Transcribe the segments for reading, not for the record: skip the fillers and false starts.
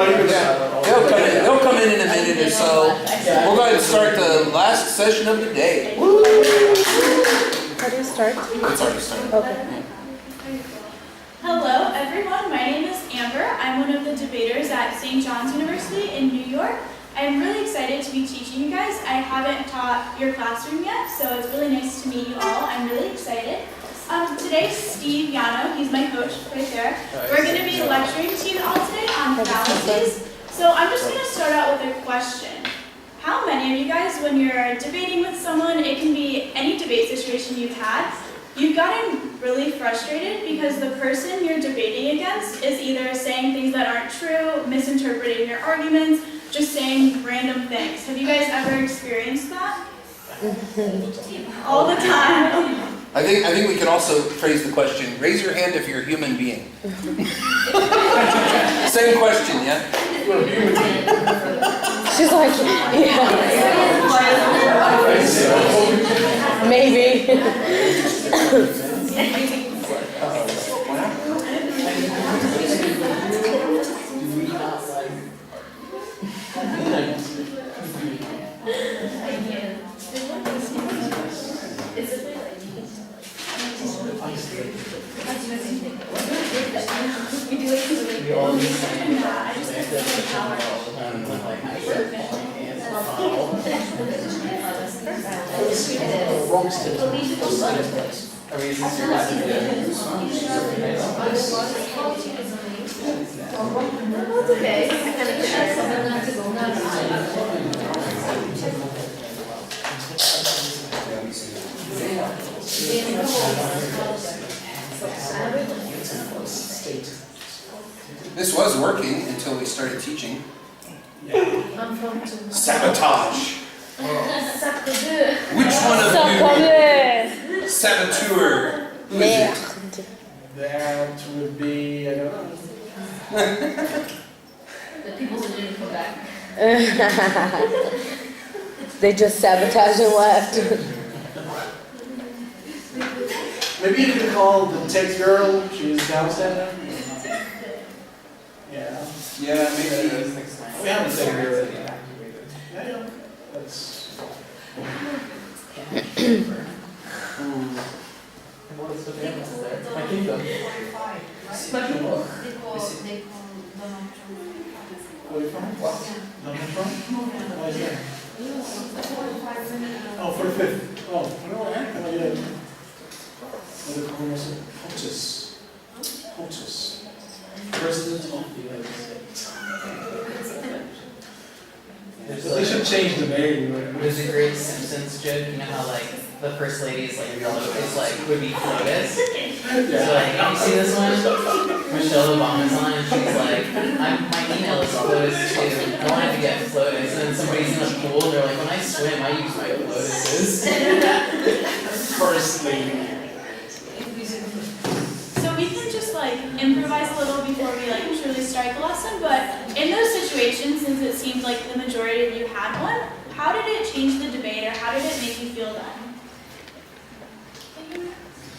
They'll come in a minute or so. We'll go ahead and start the last session of the day. How do you start? It's already started. Okay. Hello everyone, my name is Amber. I'm one of the debaters at St. John's University in New York. I'm really excited to be teaching you guys. I haven't taught your classroom yet, so it's really nice to meet you all. I'm really excited. Today, Steve Yano, he's my coach right there. We're going to be lecturing to you all today on fallacies. So I'm just going to start out with a question. How many of you guys, when you're debating with someone, it can be any debate situation you've had, you've gotten really frustrated because the person you're debating against is either saying things that aren't true, misinterpreting your arguments, just saying random things. Have you guys ever experienced that? All the time. I think we could also phrase the question, raise your hand if you're a human being. Same question, yeah? She's like, yeah. Maybe. This was working until we started teaching. Sabotage. Which one of you? Saboteur. Who is it? That would be, I don't know. The people who didn't come back. They just sabotaged and left. Maybe you could call the text girl, she's downstairs. Yeah. Yeah, maybe. We haven't said her. Yeah, that's... What's the difference there? My kingdom. Special book. Where are you from? London from? Why is that? Oh, for the 5th. Oh, yeah. What do they call us? POTUS. POTUS. President of the United States. They should change the name. There's a great Simpsons joke, you know how like the first lady is like would be Clovis. So like, you see this one? Michelle Obama's on and she's like, my email is Clovis too. I wanted to get Clovis. And then somebody's in the pool, they're like, when I swim, I use my Clovises. First lady. So we can just like improvise a little before we like truly start the lesson, but in those situations, since it seemed like the majority of you had one, how did it change the debate or how did it make you feel then?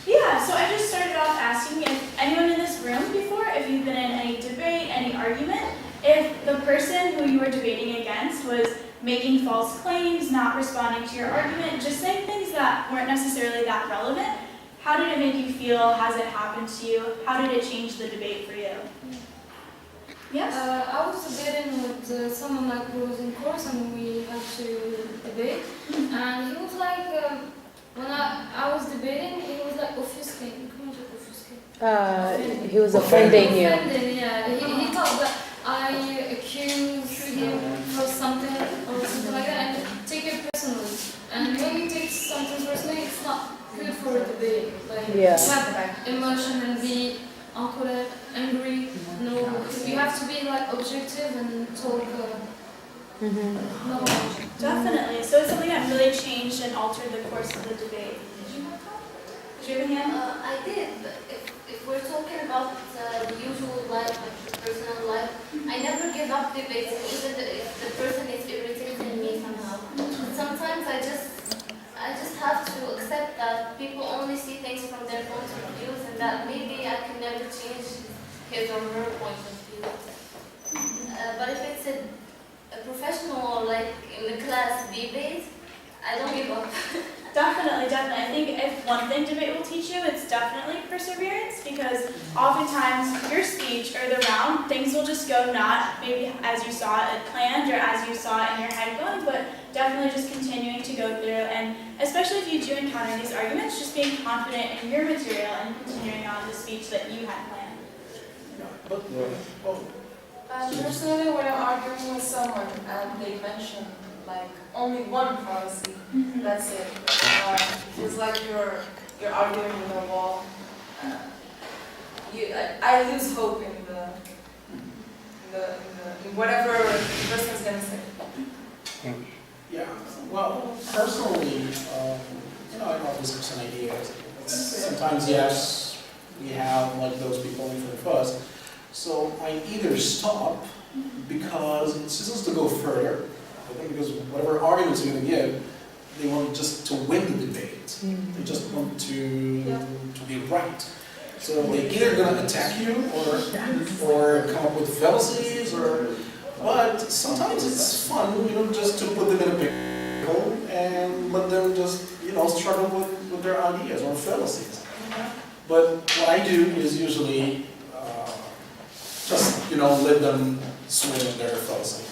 Yeah, so I just started off asking if anyone in this room before, if you've been in any debate, any argument, if the person who you were debating against was making false claims, not responding to your argument, just saying things that weren't necessarily that relevant. How did it make you feel? Has it happened to you? How did it change the debate for you? Yes? I was debating with someone like who was in course and we had to debate. And he was like, when I was debating, he was like offuscating. He was offending you. Yeah. He thought that I accused him of something or something like that and take it personally. And when you take something personally, it's not good for a debate. Like, have emotion and be awkward, angry. No, you have to be like objective and talk. No. Definitely. So it's something that really changed and altered the course of the debate. Did you have that? Did you have a hand? I did, but if we're talking about the usual life, like the personal life, I never give up debates, even if the person is irritating me somehow. Sometimes I just have to accept that people only see things from their point of views, and that maybe I can never change his or her point of view. But thing debate will teach you, it's definitely perseverance, because oftentimes your speech or the round, things will just go not maybe as you saw it planned or as you saw it in your head going, but definitely just continuing to go through, and especially if you do encounter these arguments, just being confident in your material and continuing on the speech that you had planned. Personally, when I'm arguing with someone and they mention like only one fallacy, that's it. Feels like you're arguing with a wall. I lose hope in whatever the person's gonna say. Yeah, well, personally, I don't discuss an idea. Sometimes, yes, we have like those people in front of us. So I either stop because it's just to go further. I think because whatever arguments you're going to give, they want just to win the debate. They just want to be right. So they're either going to attack you or come up with fallacies but sometimes it's fun, just to put them in a pickle and let them just, struggle with their ideas or fallacies. But what I do is usually just, let them swing their fallacy.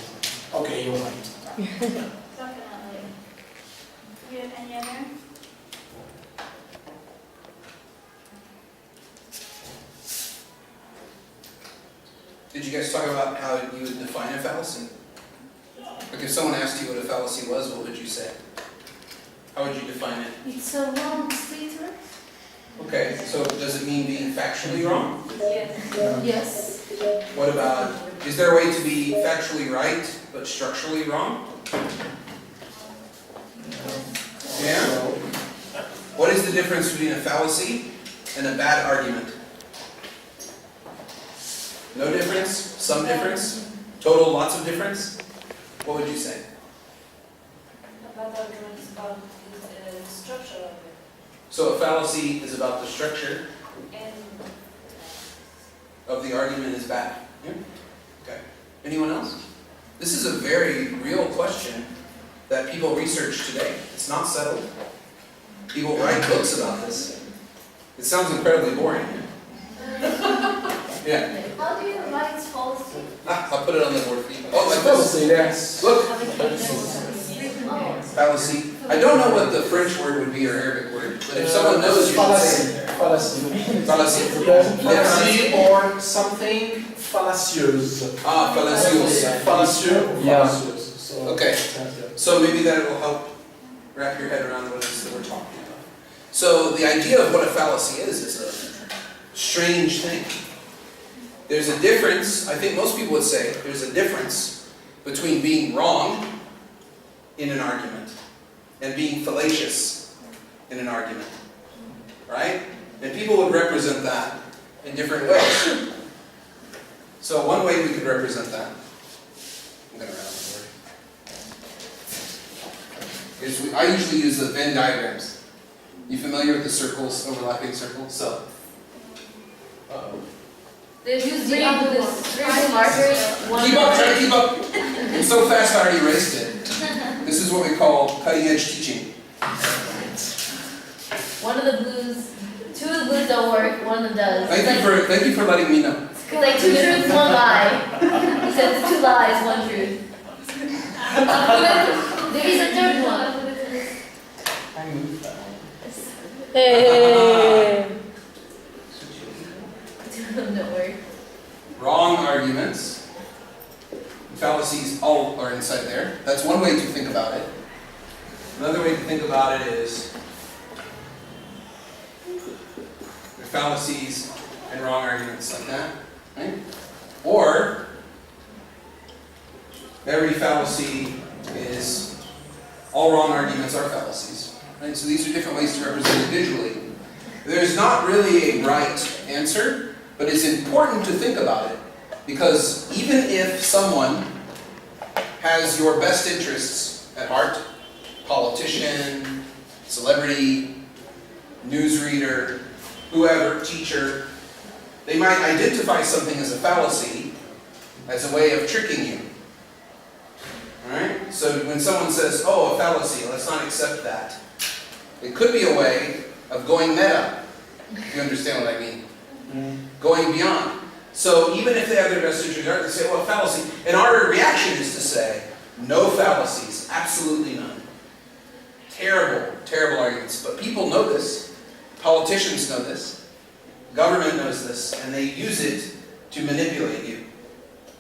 Okay, you're right. Definitely. Do you have any other? Did you guys talk about how you would define a fallacy? Like if someone asked you what a fallacy was, what would you say? How would you define it? It's a wrong statement. Okay, so does it mean being factually wrong? Yes. What about, is there a way to be factually right, but structurally wrong? Yeah? What is the difference between a fallacy and a bad argument? No difference? Some difference? Total lots of difference? What would you say? A bad argument is about the structure of it. So a fallacy is about the structure And of the argument is bad. Yeah? Okay. Anyone else? This is a very real question that people research today. It's not settled. People write books about this. It sounds incredibly boring. Yeah. How do you write fallacy? I'll put it on the board for you. Oh, like this. Fallacy, yes. Look, Oh. fallacy. I don't know what the French word would be or Arabic word, but if someone knows, you should say Fallacy. fallacy. Fallacy or something fallacious. Ah, fallacious. Fallacieux. Yeah. Fallacious. So, Okay. So maybe that will help wrap your head around what it is that we're talking about. So the idea of what a fallacy is a strange thing. There's a difference, I think most people would say, there's a difference between being wrong in an argument and being fallacious in an argument. Right? And people would represent that in different ways. So one way we could represent that, I'm going to run out of the word, is I usually use the Venn diagrams. You familiar with the circles, overlapping circles? So, They use three markers. keep up, try to keep up. I'm so fast I already erased it. This is what we call cutting edge teaching. One of the blues, two of the blues don't work, one of them does. Thank you for letting me know. It's like two truths, one lie. He said it's two lies, one truth. There's a third one. I moved that one. Hey. Two of them don't work. Wrong arguments. Fallacies all are inside there. That's one way to think about it. Another way to think about it is the fallacies and wrong arguments like that. Right? Or every fallacy is all wrong arguments are fallacies. Right? So these are different ways to represent it visually. There's not really a right answer, but it's important to think about it. Because even if someone has your best interests at heart, politician, celebrity, newsreader, whoever, teacher, they might identify something as a fallacy as a way of tricking you. Alright? So when someone says, oh, a fallacy, let's not accept that. It could be a way of going meta, if you understand what I mean. Mm. Going beyond. So even if they have their best interest at heart, they say, well, fallacy. And our reaction is to say, no fallacies, absolutely none. Terrible, terrible arguments. But people know this. Politicians know this. Government knows this. And they use it to manipulate you.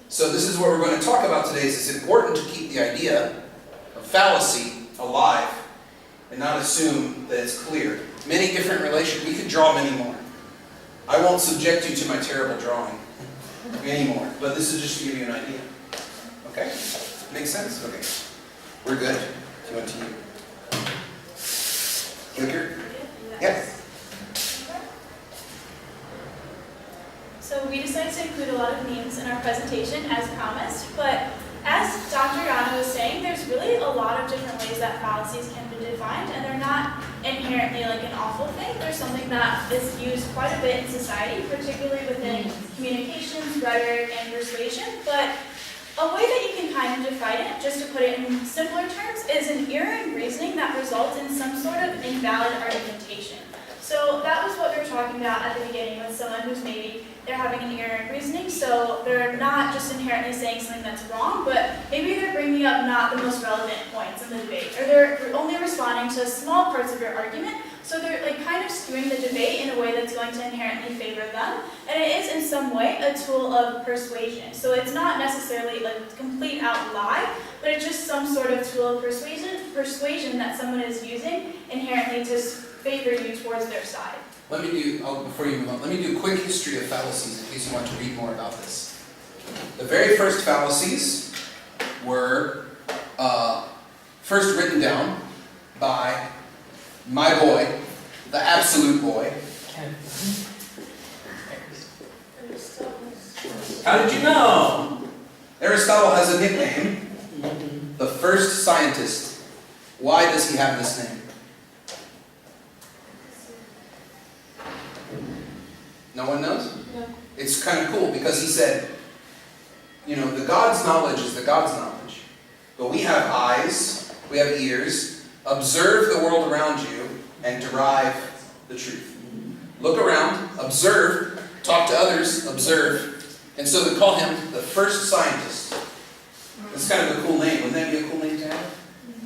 So this is what we're going to talk about today. Is it's important to keep the idea of fallacy alive and not assume that it's clear. Many different relations. We could draw many more. I won't subject you to my terrible drawing anymore. But this is just to give you an idea. Okay? Makes sense? Okay. We're good. Do you want to clicker? Yes. So we decided to include a lot of memes in our presentation as promised, but as Dr. Yana was saying, there's really a lot of different ways that fallacies can be defined, and they're not inherently like an awful thing. They're something that is used quite a bit in society, particularly within communications, rhetoric, and persuasion. But a way that you can kind of define it, just to put it in simpler terms, is an error in reasoning that results in some sort of invalid argumentation. So that was what we were talking about at the beginning with someone who's maybe they're having an error in reasoning, so they're not just inherently saying something that's wrong, but maybe they're bringing up not the most relevant points in the debate, or they're only responding to small parts of your argument, so they're like kind of skewing the debate in a way that's going to inherently favor them, and it is in some way a tool of persuasion. So it's not necessarily like a complete out lie, but it's just some sort of tool of persuasion that someone is using inherently to favor you towards their side. Let me do, before you move on, let me do a quick history of fallacies in case you want to read more about this. The very first fallacies were first written down by my boy, the absolute boy. How did you know? Aristotle has a nickname, the first scientist. Why does he have this name? No one knows? No. It's kind of cool because he said, you know, the God's knowledge is the God's knowledge. But we have eyes, we have ears, observe the world around you, and derive the truth. Look around, observe, talk to others, observe. And so they call him the first scientist. That's kind of a cool name. Wouldn't that be a cool name to have?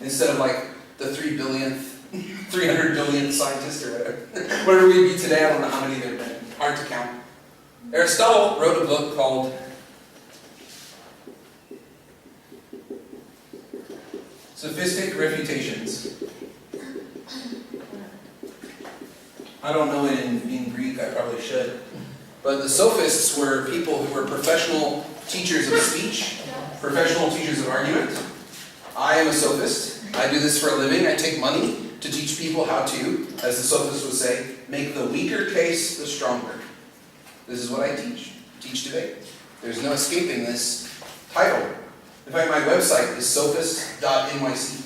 Instead of like the 300 billion scientist or whatever. Whatever we'd be today, I don't know how many there have been. Hard to count. Aristotle wrote a book called Sophistic Refutations. I don't know it in Greek, I probably should. But the sophists were people who were professional teachers of speech, professional teachers of argument. I am a sophist. I do this for a living. I take money to teach people how to, as the sophists would say, make the weaker case the stronger. This is what I teach. Teach debate. There's no escaping this title. In fact, my website is sophist.nyc.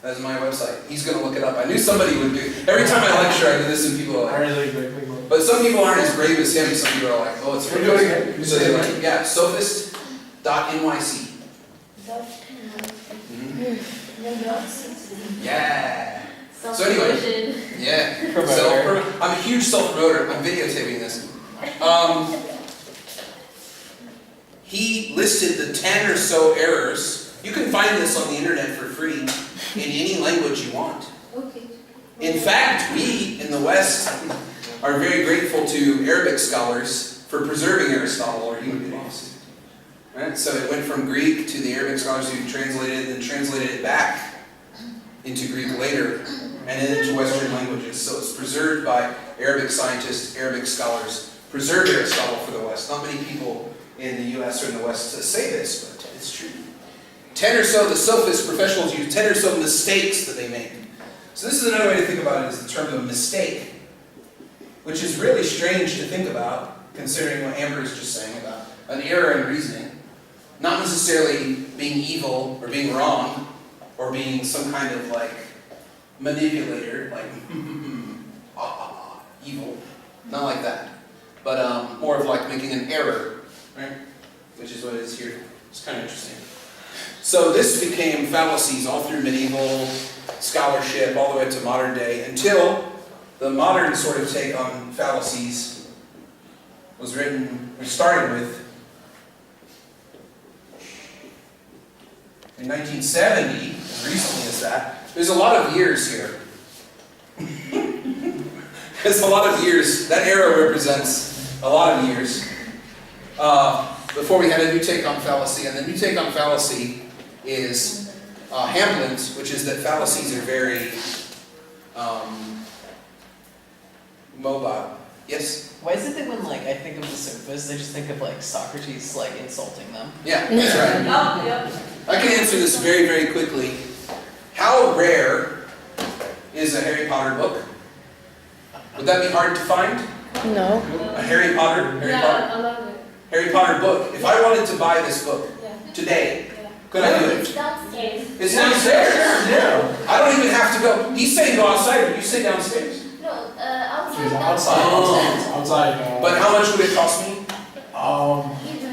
That's my website. He's going to look it up. I knew somebody would do. Every time I lecture, I do this, and people are like, but some people aren't as brave as him. Some people are like, oh, it's really good. So they're like, yeah, sophist.nyc. Yeah. So anyway, yeah. I'm a huge self-promoter. I'm videotaping this. He listed the 10 or so errors. You can find this on the internet for free in any language you want. Okay. In fact, we in the West are very grateful to Arabic scholars for preserving Aristotle, or he would be lost. Right? So it went from Greek to the Arabic scholars who translated it and translated it back into Greek later and then into Western languages. So it's preserved by Arabic scientists, Arabic scholars. Preserve Aristotle for the West. Not many people in the US or in the West say this, but it's true. 10 or so, the sophists, professionals use 10 or so mistakes that they make. So this is another way to think about it, is the term of mistake, which is really strange to think about, considering what Amber is just saying about an error in reasoning. Not necessarily being evil or being wrong or being some kind of like manipulator, like evil. Not like that. But more of like making an error, right? Which is what it is here. It's kind of interesting. So this became fallacies all through medieval scholarship, all the way to modern day, until the modern sort of take on fallacies started with in 1970, as recently as that. There's a lot of years here. There's a lot of years. That era represents a lot of years. Before we had a new take on fallacy, and the new take on fallacy is Hamlin's, which is that fallacies are very mobile. Yes? Why is it that when like I think of the sophist, I just think of like Socrates like insulting them? Yeah, that's right. Oh, yep. I can answer this very, very quickly. How rare is a Harry Potter book? Would that be hard to find? No. A Harry Potter? I love it. Harry Potter book. If I wanted to buy this book Yeah. today, Yeah. could I do It's it? downstairs. It's downstairs. Yeah. I don't even have to go. He's saying go outside, but you say downstairs. No, outside. It's outside. Oh. Outside. But how much would it cost me?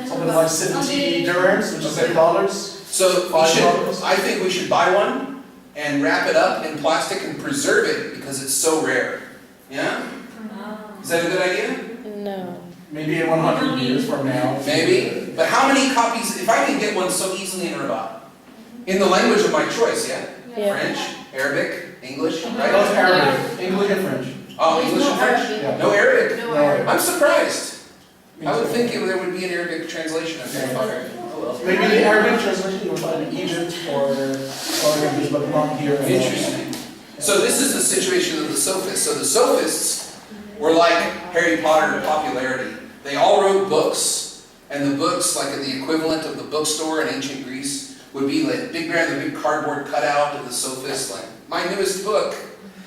Something like 70 dirhams, which is $8. So I think we should buy one and wrap it up in plastic and preserve it because it's so rare. Yeah? Is that a good idea? No. Maybe in 100 years from now. Maybe. But how many copies, if I can get one so easily in Rabat? In the language of my choice, yeah? Yeah. French, Arabic, English, Both right? Arabic, English and French. Oh, English and French? Yeah. No Arabic? No Arabic. I'm surprised. Me I would too. think there would be an Arabic translation of Harry Potter. Oh well. Maybe the Arabic translation you will find in Egypt or English, but not here. Interesting. So this is the situation of the sophists. So the sophists were like Harry Potter popularity. They all wrote books, and the books, like the equivalent of the bookstore in ancient Greece, would be like big cardboard cutout of the sophist, like, my newest book,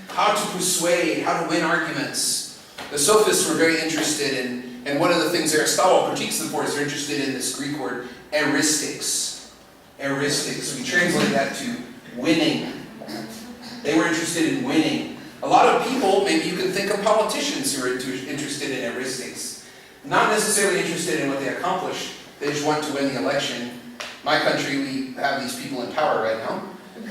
how to persuade, how to win arguments. The sophists were very interested in, and one of the things Aristotle critiques them for is they're interested in this Greek word, eristics. Eristics. We translate that to winning. They were interested in winning. A lot of people, maybe you can think of politicians who are interested in eristics. Not necessarily interested in what they accomplish, they just want to win the election. My country, we have these people in power right now.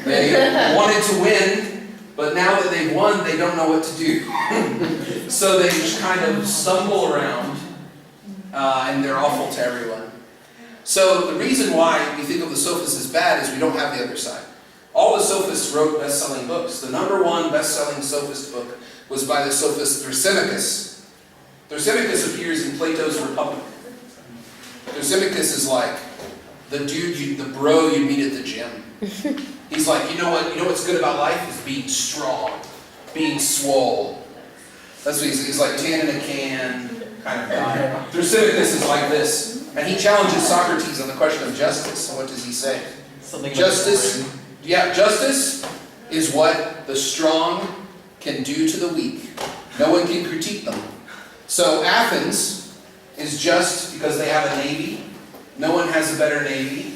They wanted to win, but now that they've won, they don't know what to do. So they just kind of stumble around, and they're awful to everyone. So the reason why we think of the sophists as bad is we don't have the other side. All the sophists wrote best-selling books. The #1 best-selling sophist book was by the sophist Thrasymachus. Thrasymachus appears in Plato's Republic. Thrasymachus is like the dude, the bro you meet at the gym. He's like, you know what's good about life is being strong, being swole. That's what he's like, tan in a can kind of guy. Thrasymachus is like this, and he challenges Socrates on the question of justice. And what does he say? Something Justice, yeah, justice is what the strong can do to the weak. No one can critique them. So Athens is just because they have a navy. No one has a better navy.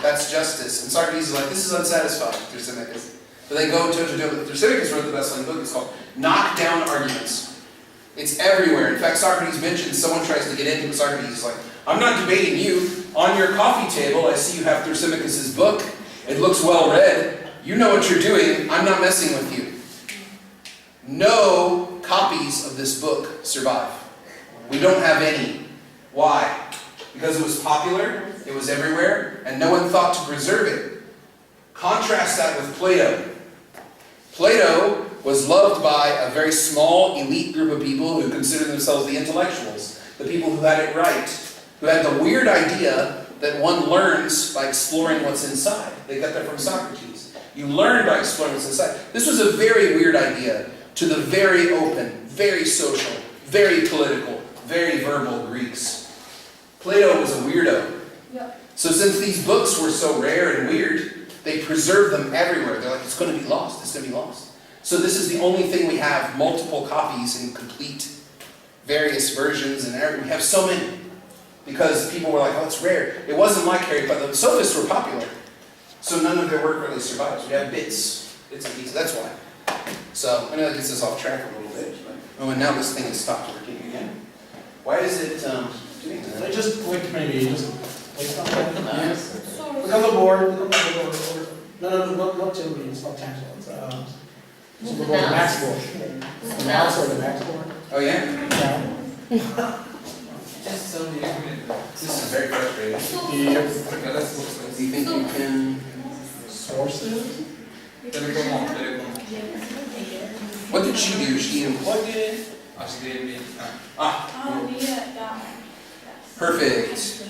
That's justice. And Socrates is like, this is unsatisfying, Thrasymachus. But they go toe-to-toe. Thrasymachus wrote the best-selling book. It's called Knock Down Arguments. It's everywhere. In fact, Socrates mentions someone tries to get into it. Socrates is like, I'm not debating you. On your coffee table, I see you have Thrasymachus' book. It looks well read. You know what you're doing. I'm not messing with you. No copies of this book survive. We don't have any. Why? Because it was popular, it was everywhere, and no one thought to preserve it. Contrast that with Plato. Plato was loved by a very small elite group of people who considered themselves the intellectuals, the people who had it right, who had the weird idea that one learns by exploring what's inside. They got that from Socrates. You learn by exploring what's inside. This was a very weird idea to the very open, very social, very political, very verbal Greeks. Plato was a weirdo. Yep. So since these books were so rare and weird, they preserved them everywhere. They're like, it's going to be lost, it's going to be lost. So this is the only thing we have, multiple copies in complete various versions, and we have so many. Because people were like, oh, it's rare. It wasn't like Harry Potter. The sophists were popular. So none of their work really survives. We have bits and pieces, that's why. So I know that gets us off track a little bit. But, oh, and now this thing has stopped working again. Why is it doing that? I just clicked maybe, just click on that. Sorry. Look on the board, look on the board. No, not children, it's not tangible. It's, So we're going to max board. The mouse or the max board? Oh yeah? Yeah. Just so different. This is very frustrating. Yep. Okay, do you think you can... Sources? What did she do? She unplugged it? Ah, Oh, yeah, that one. Yes. perfect.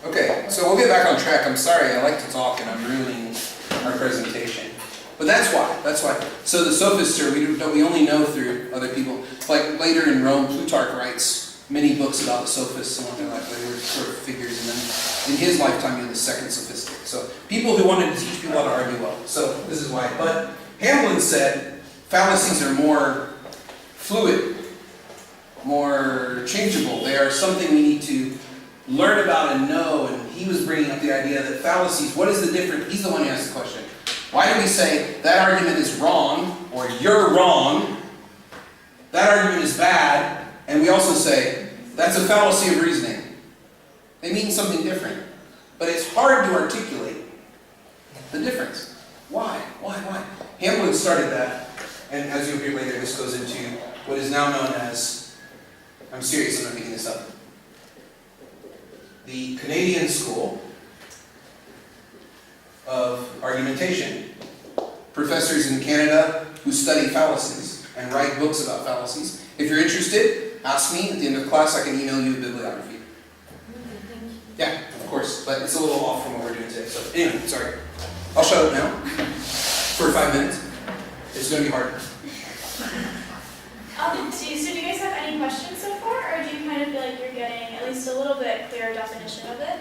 Okay, so we'll get back on track. I'm sorry, I like to talk and I'm ruining our presentation. But that's why. So the sophists are, we only know through other people. Like later in Rome, Plutarch writes many books about the sophists and what they're like. They were sort of figures, and then in his lifetime, he was the second sophistic. So people who wanted to teach people how to argue well. So this is why. But Hamlin said fallacies are more fluid, more changeable. They are something we need to learn about and know. And he was bringing up the idea that fallacies, what is the difference? He's the one who asked the question. Why do we say that argument is wrong, or you're wrong, that argument is bad, and we also say that's a fallacy of reasoning? They mean something different. But it's hard to articulate the difference. Why? Hamlin started that, and as you'll hear later, this goes into what is now known as, I'm serious, I'm not making this up, the Canadian School of Argumentation. Professors in Canada who study fallacies and write books about fallacies. If you're interested, ask me at the end of class. I can email you a bibliography. Yeah, of course, but it's a little off from what we're doing today. So anyway, sorry. I'll shut up now for 5 minutes. It's going to be hard. So do you guys have any questions so far, or do you kind of feel like you're getting at least a little bit clearer definition of it?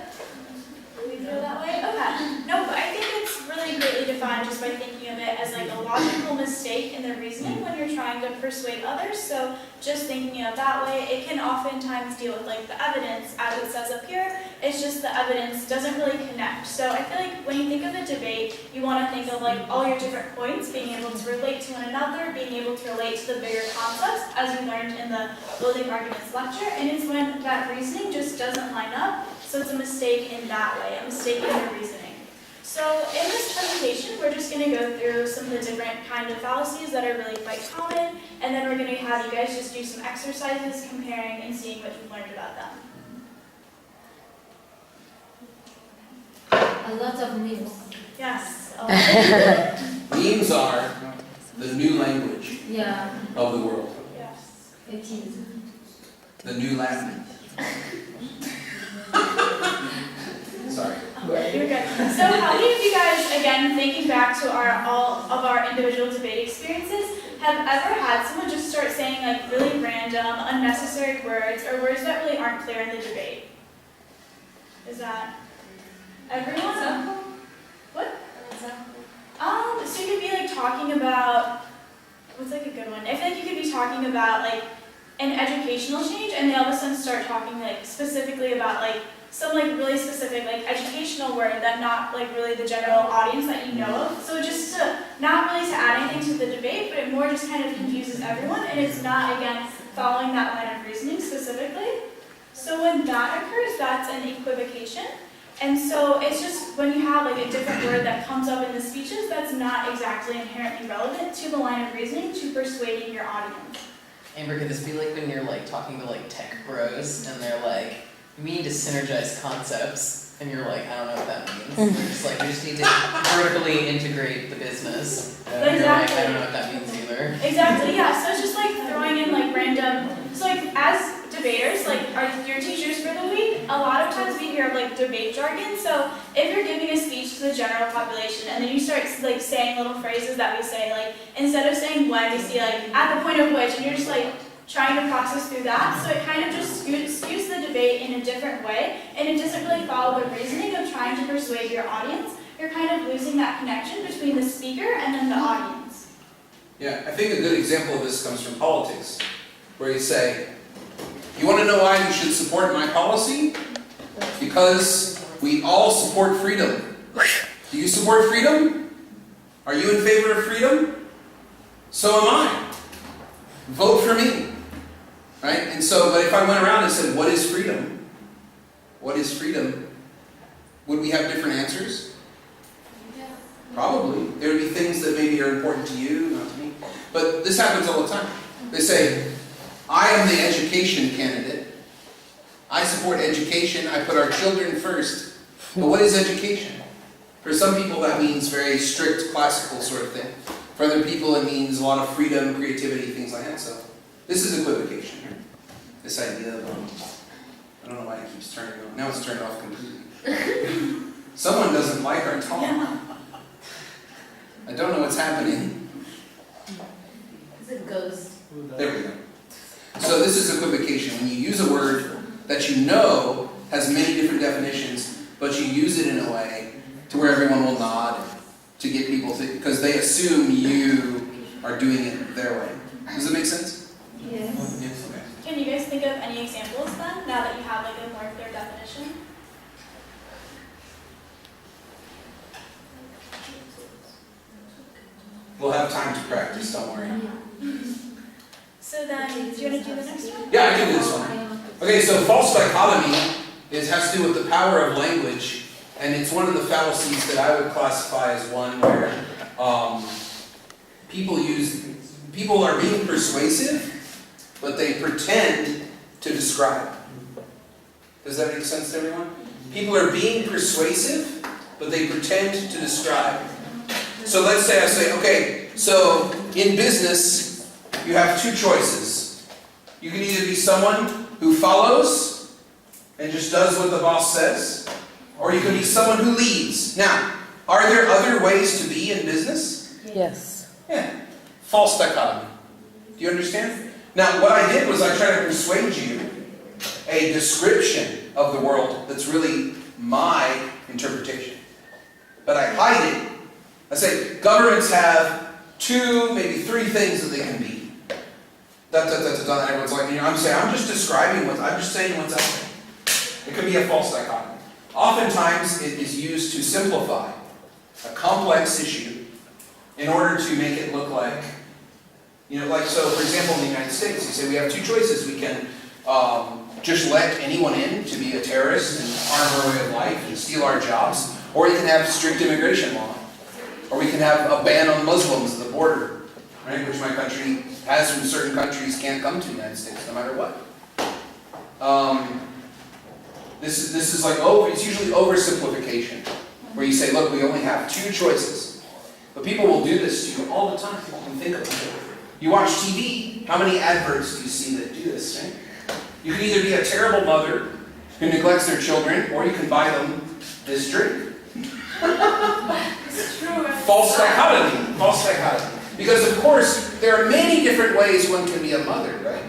Do you feel that way? Okay. No, but I think it's really greatly defined just by thinking of it as like a logical mistake in the reasoning when you're trying to persuade others. So just thinking of it that way, it can oftentimes deal with like the evidence, as it says up here. It's just the evidence doesn't really connect. So I feel like when you think of a debate, you want to think of like all your different points being able to relate to one another, being able to relate to the bigger concepts, as we learned in the building arguments lecture. And it's when that reasoning just doesn't line up. So it's a mistake in that way, a mistake in your reasoning. So in this presentation, we're just going to go through some of the different kind of fallacies that are really quite common, and then we're going to have you guys just do some exercises comparing and seeing what you've learned about them. A lot of memes. Yes. Memes are the new language Yeah, of the world. Yes. it is. The new Latin. Sorry. You're good. So how many of you guys, again, thinking back to all of our individual debate experiences, have ever had someone just start saying like really random, unnecessary words, or words that really aren't clear in the debate? Is that everyone? What? So you could be like talking about, what's like a good one? I feel like you could be talking about like an educational change, and they all of a sudden start talking like specifically about like some like really specific like educational word that not like really the general audience that you know of. So just to, not really to add anything to the debate, but it more just kind of confuses everyone, and it's not, again, following that line of reasoning specifically. So when that occurs, that's an equivocation. And so it's just when you have like a different word that comes up in the speeches that's not exactly inherently relevant to the line of reasoning to persuading your audience. Amber, could this be like when you're like talking to like tech bros and they're like, we need to synergize concepts, and you're like, I don't know what that means. They're just like, we just need to vertically integrate the business. And you're like, I don't know what that means either. Exactly, yeah. So it's just like throwing in like random, so like as debaters, like your teachers for the week, a lot of times we hear of like debate jargon. So if you're giving a speech to the general population and then you start like saying little phrases that we say, like instead of saying when, we see like at the point of which, and you're just like trying to process through that. So it kind of just skews the debate in a different way, and it doesn't really follow the reasoning of trying to persuade your audience. You're kind of losing that connection between the speaker and then the audience. Yeah, I think a good example of this comes from politics, where you say, you want to know why you should support my policy? Because we all support freedom. Do you support freedom? Are you in favor of freedom? So am I. Vote for me. Right? And so, but if I went around and said, what is freedom? What is freedom? Would we have different answers? Yeah. Probably. There would be things that maybe are important to you, not to me. But this happens all the time. They say, I am the education candidate. I support education. I put our children first. But what is education? For some people that means very strict classical sort of thing. For other people it means a lot of freedom, creativity, things like that. So this is equivocation. This idea of, I don't know why it keeps turning on. Now it's turned off completely. Someone doesn't like our talk. I don't know what's happening. It's a ghost. There we go. So this is equivocation. When you use a word that you know has many different definitions, but you use it in a way to where everyone will nod to get people to, because they assume you are doing it their way. Does that make sense? Yes. Yes. Okay. Can you guys think of any examples then, now that you have like a more clear definition? We'll have time to practice, don't worry. So then, do you want to do the next one? Yeah, I can do this one. Okay, so false dichotomy has to do with the power of language, and it's one of the fallacies that I would classify as one where people are being persuasive, but they pretend to describe. Does that make sense to everyone? People are being persuasive, but they pretend to describe. So let's say I say, okay, so in business, you have two choices. You can either be someone who follows and just does what the boss says, or you can be someone who leads. Now, are there other ways to be in business? Yes. Yeah. False dichotomy. Do you understand? Now, what I did was I tried to persuade you a description of the world that's really my interpretation. But I hide it. I say, governments have 2, maybe 3 things that they can be. And everyone's like, I'm just describing I'm just saying what's out there. It could be a false dichotomy. Oftentimes, it is used to simplify a complex issue in order to make it look like, so for example, in the United States, you say we have 2 choices. We can just let anyone in to be a terrorist and harm our way of life and steal our jobs, or you can have strict immigration law. Or we can have a ban on Muslims at the border, right? Which my country has from certain countries can't come to the United States no matter what. This is like it's usually oversimplification, where you say, look, we only have 2 choices. But people will do this to you all the time. People can think of it. You watch TV, how many adverts do you see that do this, right? You can either be a terrible mother who neglects their children, or you can buy them this drink. It's true. False dichotomy. False dichotomy. Because of course, there are many different ways one can be a mother, right?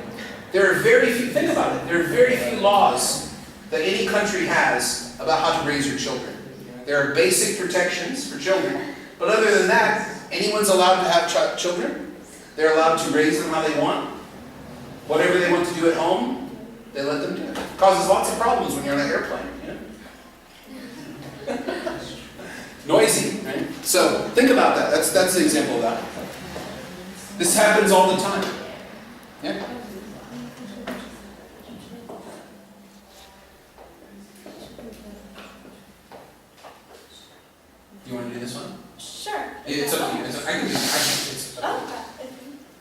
There are very few, think about it, there are very few laws that any country has about how to raise your children. There are basic protections for children. But other than that, anyone's allowed to have children. They're allowed to raise them how they want. Whatever they want to do at home, they let them do it. It causes lots of problems when you're on an airplane, Noisy, right? So think about that. That's the example of that. This happens all the time. Yeah? You want to do this one? Sure. It's up to you. I can do it. It's up to you.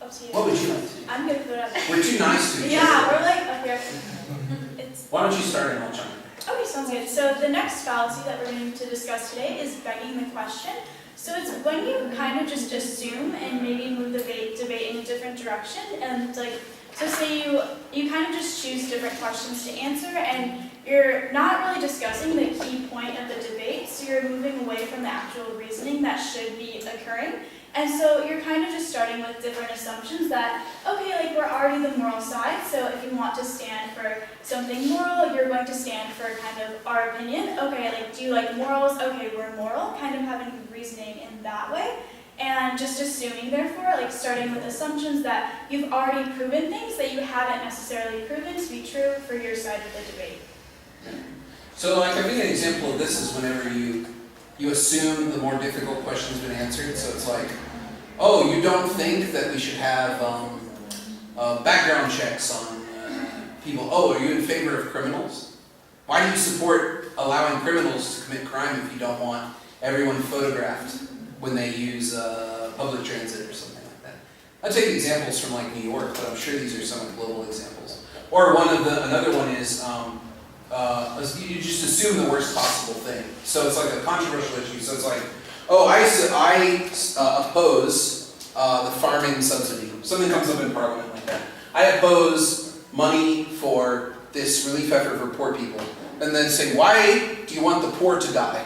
Oh, up to you. What would you like to do? I'm good for that. We're too nice to each Yeah, other. we're like up here. Why don't you start and I'll chime in? Okay, sounds good. So the next fallacy that we're going to discuss today is begging the question. So it's when you kind of just assume and maybe move the debate in a different direction, and so say you kind of just choose different questions to answer, and you're not really discussing the key point of the debate, so you're moving away from the actual reasoning that should be occurring. And so you're kind of just starting with different assumptions that, okay, like we're already the moral side, so if you want to stand for something moral, you're going to stand for kind of our opinion. Okay, like do you like morals? Okay, we're moral, kind of having reasoning in that way. And just assuming, therefore, like starting with assumptions that you've already proven things that you haven't necessarily proven to be true for your side of the debate. So I think an example of this is whenever you assume the more difficult question's been answered. So it's like, oh, you don't think that we should have background checks on people? Oh, are you in favor of criminals? Why do you support allowing criminals to commit crime if you don't want everyone photographed when they use public transit or something like that. I'll take examples from like New York, but I'm sure these are somewhat global examples. Or another one is you just assume the worst possible thing. So it's like a controversial issue. So it's like, oh, I oppose the farming subsidy. Something comes up in Parliament like that. I oppose money for this relief effort for poor people. And then say, why do you want the poor to die?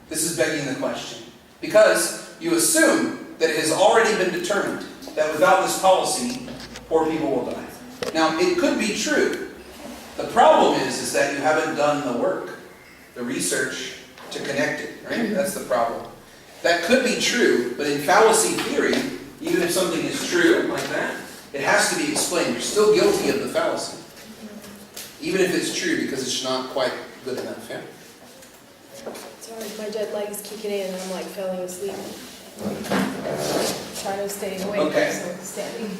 This is begging the question. Because you assume that it has already been determined that without this policy, poor people will die. Now, it could be true. The problem is that you haven't done the work, the research to connect it, right? That's the problem. That could be true, but in fallacy theory, even if something is true like that, it has to be explained. You're still guilty of the fallacy. Even if it's true, because it's not quite good enough, yeah? Sorry, my jet lag is kicking in and I'm like falling asleep. Trying to stay awake, Okay. so standing.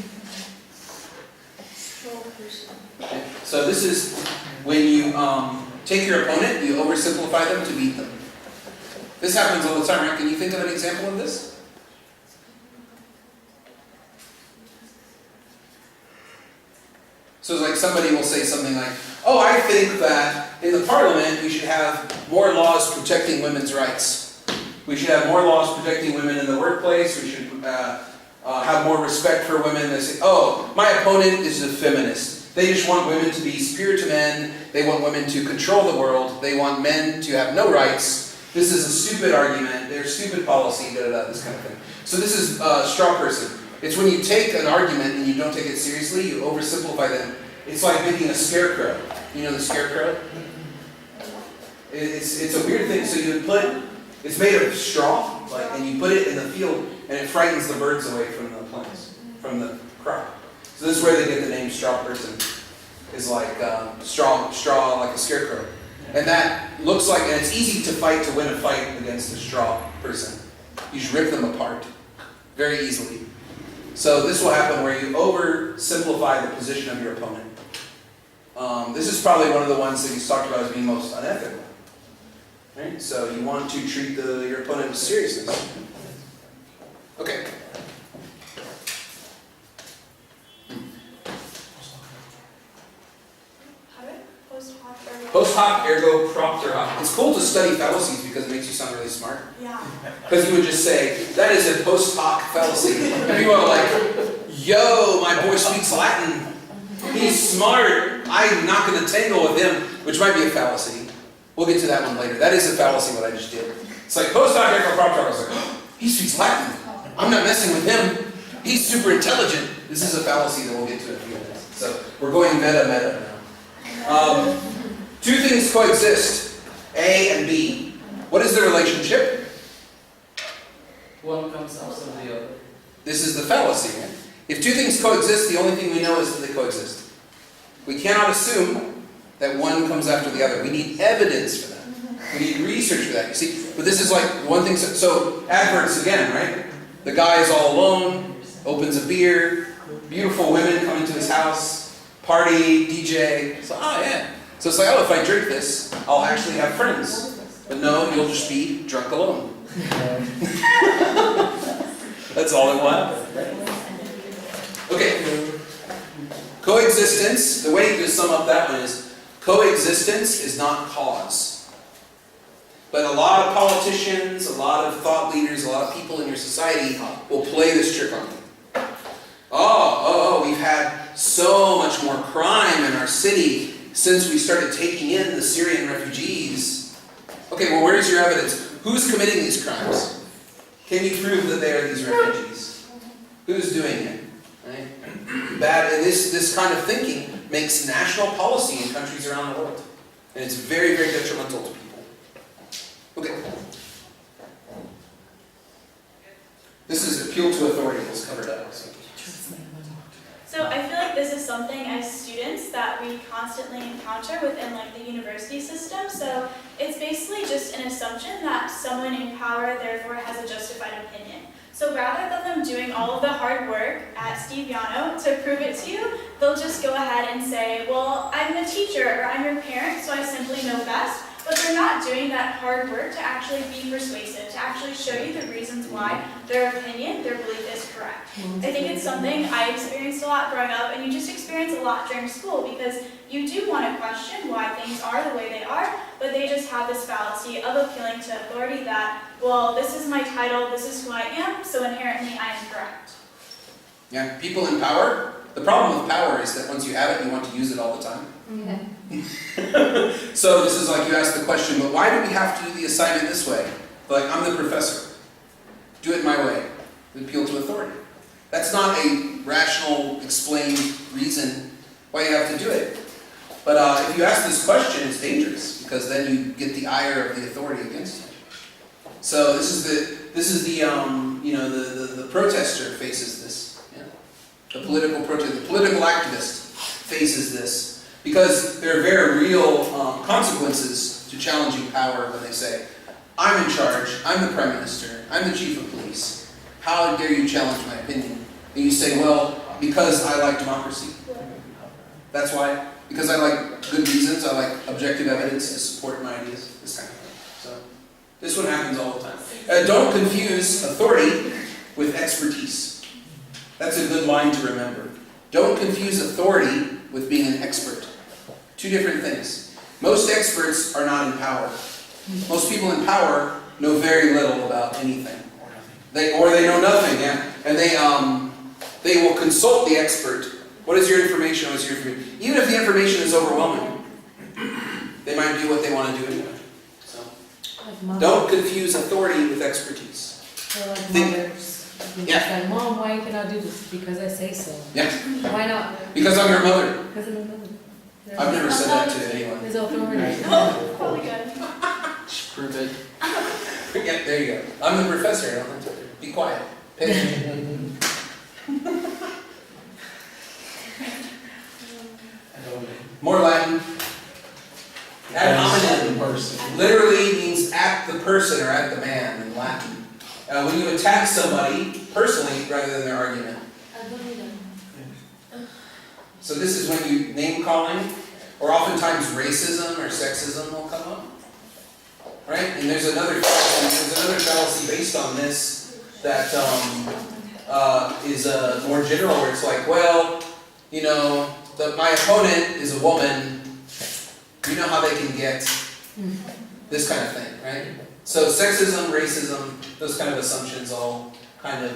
So this is when you take your opponent, you oversimplify them to beat them. This happens all the time, right? Can you think of an example of this? So it's like somebody will say something like, oh, I think that in the parliament we should have more laws protecting women's rights. We should have more laws protecting women in the workplace. We should have more respect for women. They say, oh, my opponent is a feminist. They just want women to be superior to men. They want women to control the world. They want men to have no rights. This is a stupid argument. They're stupid policy, this kind of thing. So this is straw person. It's when you take an argument and you don't take it seriously, you oversimplify them. It's like making a scarecrow. You know the scarecrow? It's a weird thing. So you put, it's made of straw, and you put it in the field, and it frightens the birds away from the plants, from the crop. So this is where they get the name straw person. Is like straw like a scarecrow. And that looks like, and it's easy to win a fight against a straw person. You just rip them apart very easily. So this will happen where you oversimplify the position of your opponent. This is probably one of the ones that he's talked about as being most unethical. Right? So you want to treat your opponent with seriousness. Okay. Post hoc ergo propter hoc. It's cool to study fallacies because it makes you sound really smart. Yeah. Because you would just say, that is a post hoc fallacy. And people are like, yo, my boy speaks Latin. He's smart. I'm not going to tangle with him, which might be a fallacy. We'll get to that one later. That is a fallacy, what I just did. It's like post hoc ergo propter hoc. I was like, oh, he speaks Latin. I'm not messing with him. He's super intelligent. This is a fallacy that we'll get to in a few minutes. So we're going meta now. Two things coexist, A and B. What is the relationship? One comes after the other. This is the fallacy, right? If two things coexist, the only thing we know is that they coexist. We cannot assume that one comes after the other. We need evidence for that. We need research for that. You see, but this is like one thing. So adverts again, right? The guy is all alone, opens a beer, beautiful women come into his house, party, DJ. So, yeah. So it's like, oh, if I drink this, I'll actually have friends. But no, you'll just be drunk alone. That's all it was. Okay. Coexistence, the way to sum up that one is, coexistence is not cause. But a lot of politicians, a lot of thought leaders, a lot of people in your society will play this trick on you. We've had so much more crime in our city since we started taking in the Syrian refugees. Okay, well, where's your evidence? Who's committing these crimes? Can you prove that they are these refugees? Who's doing it? Right? Bad. And this kind of thinking makes national policy in countries around the world. And it's very, very detrimental to people. Okay. This is appeal to authority. Let's cover that. So I feel like this is something as students that we constantly encounter within the university system. So it's basically just an assumption that someone in power therefore has a justified opinion. So rather than them doing all of the hard work at Steve Yano to prove it to you, they'll just go ahead and say, well, I'm the teacher or I'm your parent, so I simply know best. But they're not doing that hard work to actually be persuasive, to actually show you the reasons why their opinion, their belief is correct. I think it's something I experienced a lot growing up, and you just experience a lot during school, because you do want to question why things are the way they are, but they just have this fallacy of appealing to authority that, well, this is my title, this is who I am, so inherently I am correct. Yeah, people in power. The problem with power is that once you have it, you want to use it all the time. So this is like you asked the question, but why do we have to do the assignment this way? Like, I'm the professor. Do it my way. Appeal to authority. That's not a rational, explained reason why you have to do it. But if you ask this question, it's dangerous, because then you get the ire of the authority against you. So this is the the protester faces this. Yeah? The political protest, the political activist faces this, because there are very real consequences to challenging power when they say, I'm in charge, I'm the prime minister, I'm the chief of police. How dare you challenge my opinion? And you say, well, because I like democracy. That's why. Because I like good reasons, I like objective evidence to support my ideas, this kind of thing. So, this one happens all the time. Don't confuse authority with expertise. That's a good line to remember. Don't confuse authority with being an expert. Two different things. Most experts are not in power. Most people in power know very little about anything. They know nothing, yeah. And they will consult the expert. What is your information? What is your information? Even if the information is overwhelming, they might do what they want to do anyway. So, don't confuse authority with expertise. Mothers. Yeah. Like, Mom, why can I do this? Because I say so. Yeah. Why not? Because I'm your mother. Because I'm a mother. I've never said that to anyone. There's authority. Oh, probably good. Prove it. Yeah, there you go. I'm the professor. I don't have to be quiet. Pay attention. More Latin. Ad hominem literally means at the person or at the man in Latin. When you attack somebody personally rather than their argument. So this is when you name calling, or oftentimes racism or sexism will come up. Right? And there's another fallacy based on this that is more general, where it's like, well, you know, my opponent is a woman, you know how they can get, this kind of thing, right? So sexism, racism, those kind of assumptions all kind of,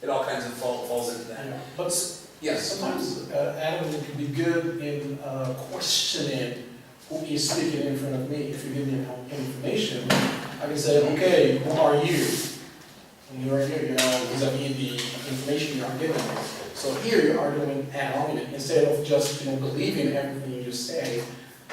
it all kinds of falls into that. Yeah, but yes? sometimes Adam can be good in questioning who is speaking in front of me. If you give me information, I can say, okay, who are you? And you are here, you know, vis-a-vis the information you are giving me. So here you are doing ad hominem. Instead of just believing everything you just say,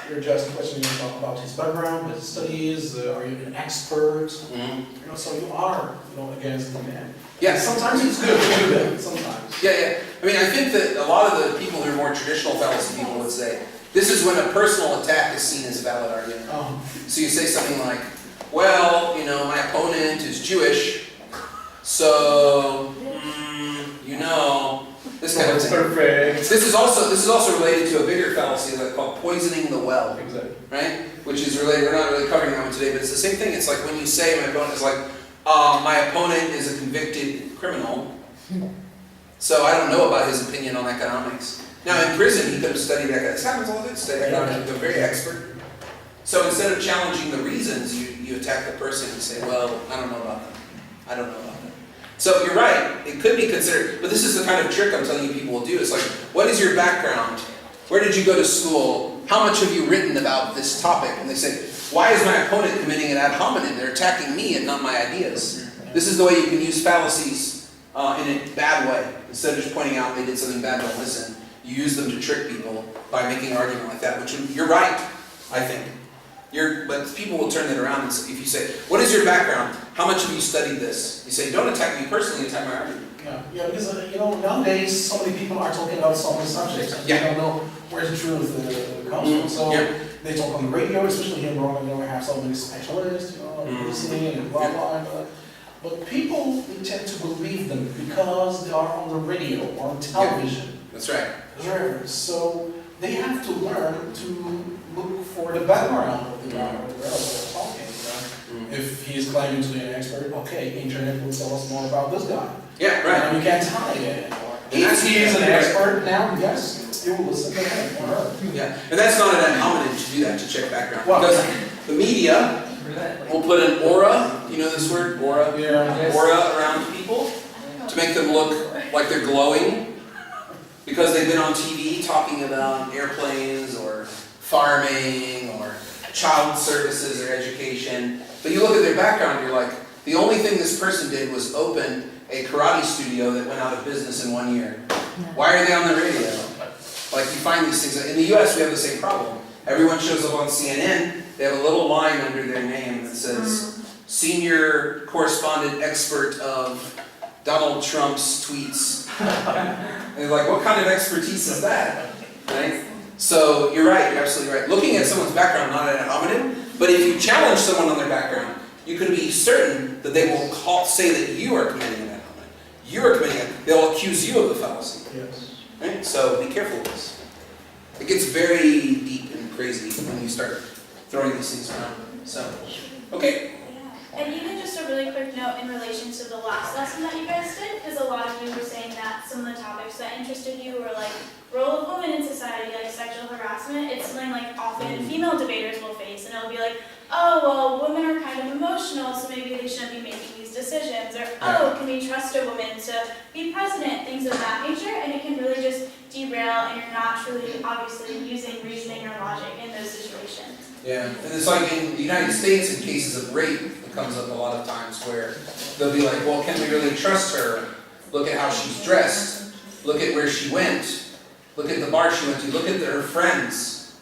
you're just questioning about his background, his studies, are you an expert? Mm-hmm. So you are against the man. Yeah. Sometimes it's good to do that, sometimes. Yeah. I mean, I think that a lot of the people who are more traditional fallacy people would say, this is when a personal attack is seen as a valid argument. So you say something like, well, my opponent is Jewish, so, this kind of thing. Perfect. This is also related to a bigger fallacy called poisoning the well. Exactly. Right? Which is related, we're not really covering that one today, but it's the same thing. It's like when you say my opponent is like, my opponent is a convicted criminal, so I don't know about his opinion on economics. Now in prison he could have studied economics. This happens all the time, studied economics, become very expert. So instead of challenging the reasons, you attack the person and say, well, I don't know about them. I don't know about them. So you're right, it could be considered, but this is the kind of trick I'm telling you people will do. It's like, what is your background? Where did you go to school? How much have you written about this topic? And they say, why is my opponent committing an ad hominem? They're attacking me and not my ideas. This is the way you can use fallacies in a bad way. Instead of just pointing out they did something bad, don't listen. You use them to trick people by making an argument like that, which you're right, I think. But people will turn it around and say, if you say, what is your background? How much have you studied this? You say, don't attack me personally, attack my argument. Yeah, because nowadays so many people are talking about so many subjects. And Yeah. They don't know where the truth comes from. So they talk on the radio, especially here in Morocco. We have so many specialists, listening and blah blah blah. But people tend to believe them because they are on the radio or on television. That's right. So they have to learn to look for the background of the guy or the girl that we're talking, you know? If he's claiming to be an expert, okay, internet will tell us more about this guy. Yeah, right. And we can't tie it anymore. And that's If he is an expert now, yes, you will listen to him or her. Yeah, and that's not an ad hominem to do that, to check background. Well- Because the media will put an aura, you know this word, aura? Yeah. Aura around people to make them look like they're glowing because they've been on TV talking about airplanes or farming or child services or education. But you look at their background, you're like, the only thing this person did was open a karate studio that went out of business in 1 year. Why are they on the radio? Like you find these things. In the US we have the same problem. Everyone shows up on CNN, they have a little line under their name that says, senior correspondent expert of Donald Trump's tweets. And they're like, what kind of expertise is that? Right? So you're right, you're absolutely right. Looking at someone's background, not an ad hominem, but if you challenge someone on their background, you can be certain that they will say that you are committing an ad hominem. You are committing it. They'll accuse you of the fallacy. Yes. Right? So be careful with this. It gets very deep and crazy when you start throwing these things around. So, okay. And even just a really quick note in relation to the last lesson that you guys did, because a lot of you were saying that some of the topics that interested you were like role of women in society, like sexual harassment. It's something like often female debaters will face, and it'll be like, oh, well, women are kind of emotional, so maybe they shouldn't be making these decisions. Or, oh, can we trust a woman to be president? Things of that nature, and it can really just derail, and you're not truly, obviously, using reasoning or logic in those situations. Yeah, and it's like in the United States, in cases of rape, it comes up a lot of times where they'll be like, well, can we really trust her? Look at how she's dressed. Look at where she went. Look at the bar she went to. Look at her friends.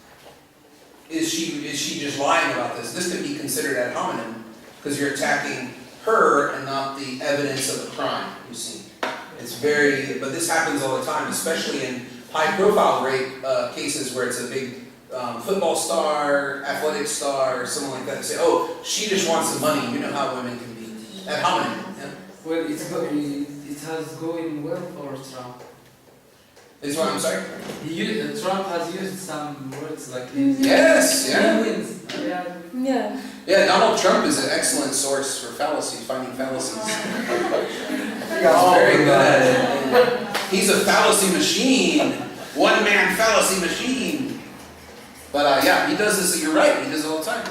Is she just lying about this? This could be considered ad hominem because you're attacking her and not the evidence of the crime you see. It's very, but this happens all the time, especially in high-profile rape cases where it's a big football star, athletic star, or someone like that. They say, oh, she just wants the money. You know how women can be. Ad hominem. Yeah. Well, it has going well for Trump. Is what I'm sorry? Trump has used some words like Yes, yeah. he wins. Yeah. Yeah. Yeah, Donald Trump is an excellent source for fallacies, finding fallacies. He's Oh, very good at it. He's a fallacy machine. One-man fallacy machine. But yeah, he does this, you're right, he does it all the time.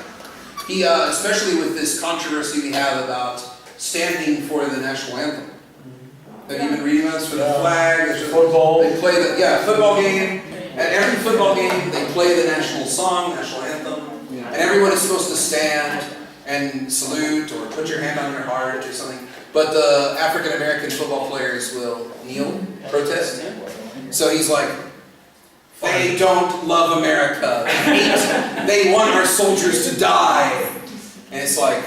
He, especially with this controversy we have about standing for the national anthem. Have you been reading this for the flag? Football. They play the, football game. At every football game, they play the national song, national anthem. And everyone is supposed to stand and salute or put your hand on your heart or something. But the African American football players will kneel, protest. So he's like, they don't love America. They want our soldiers to die. And it's like,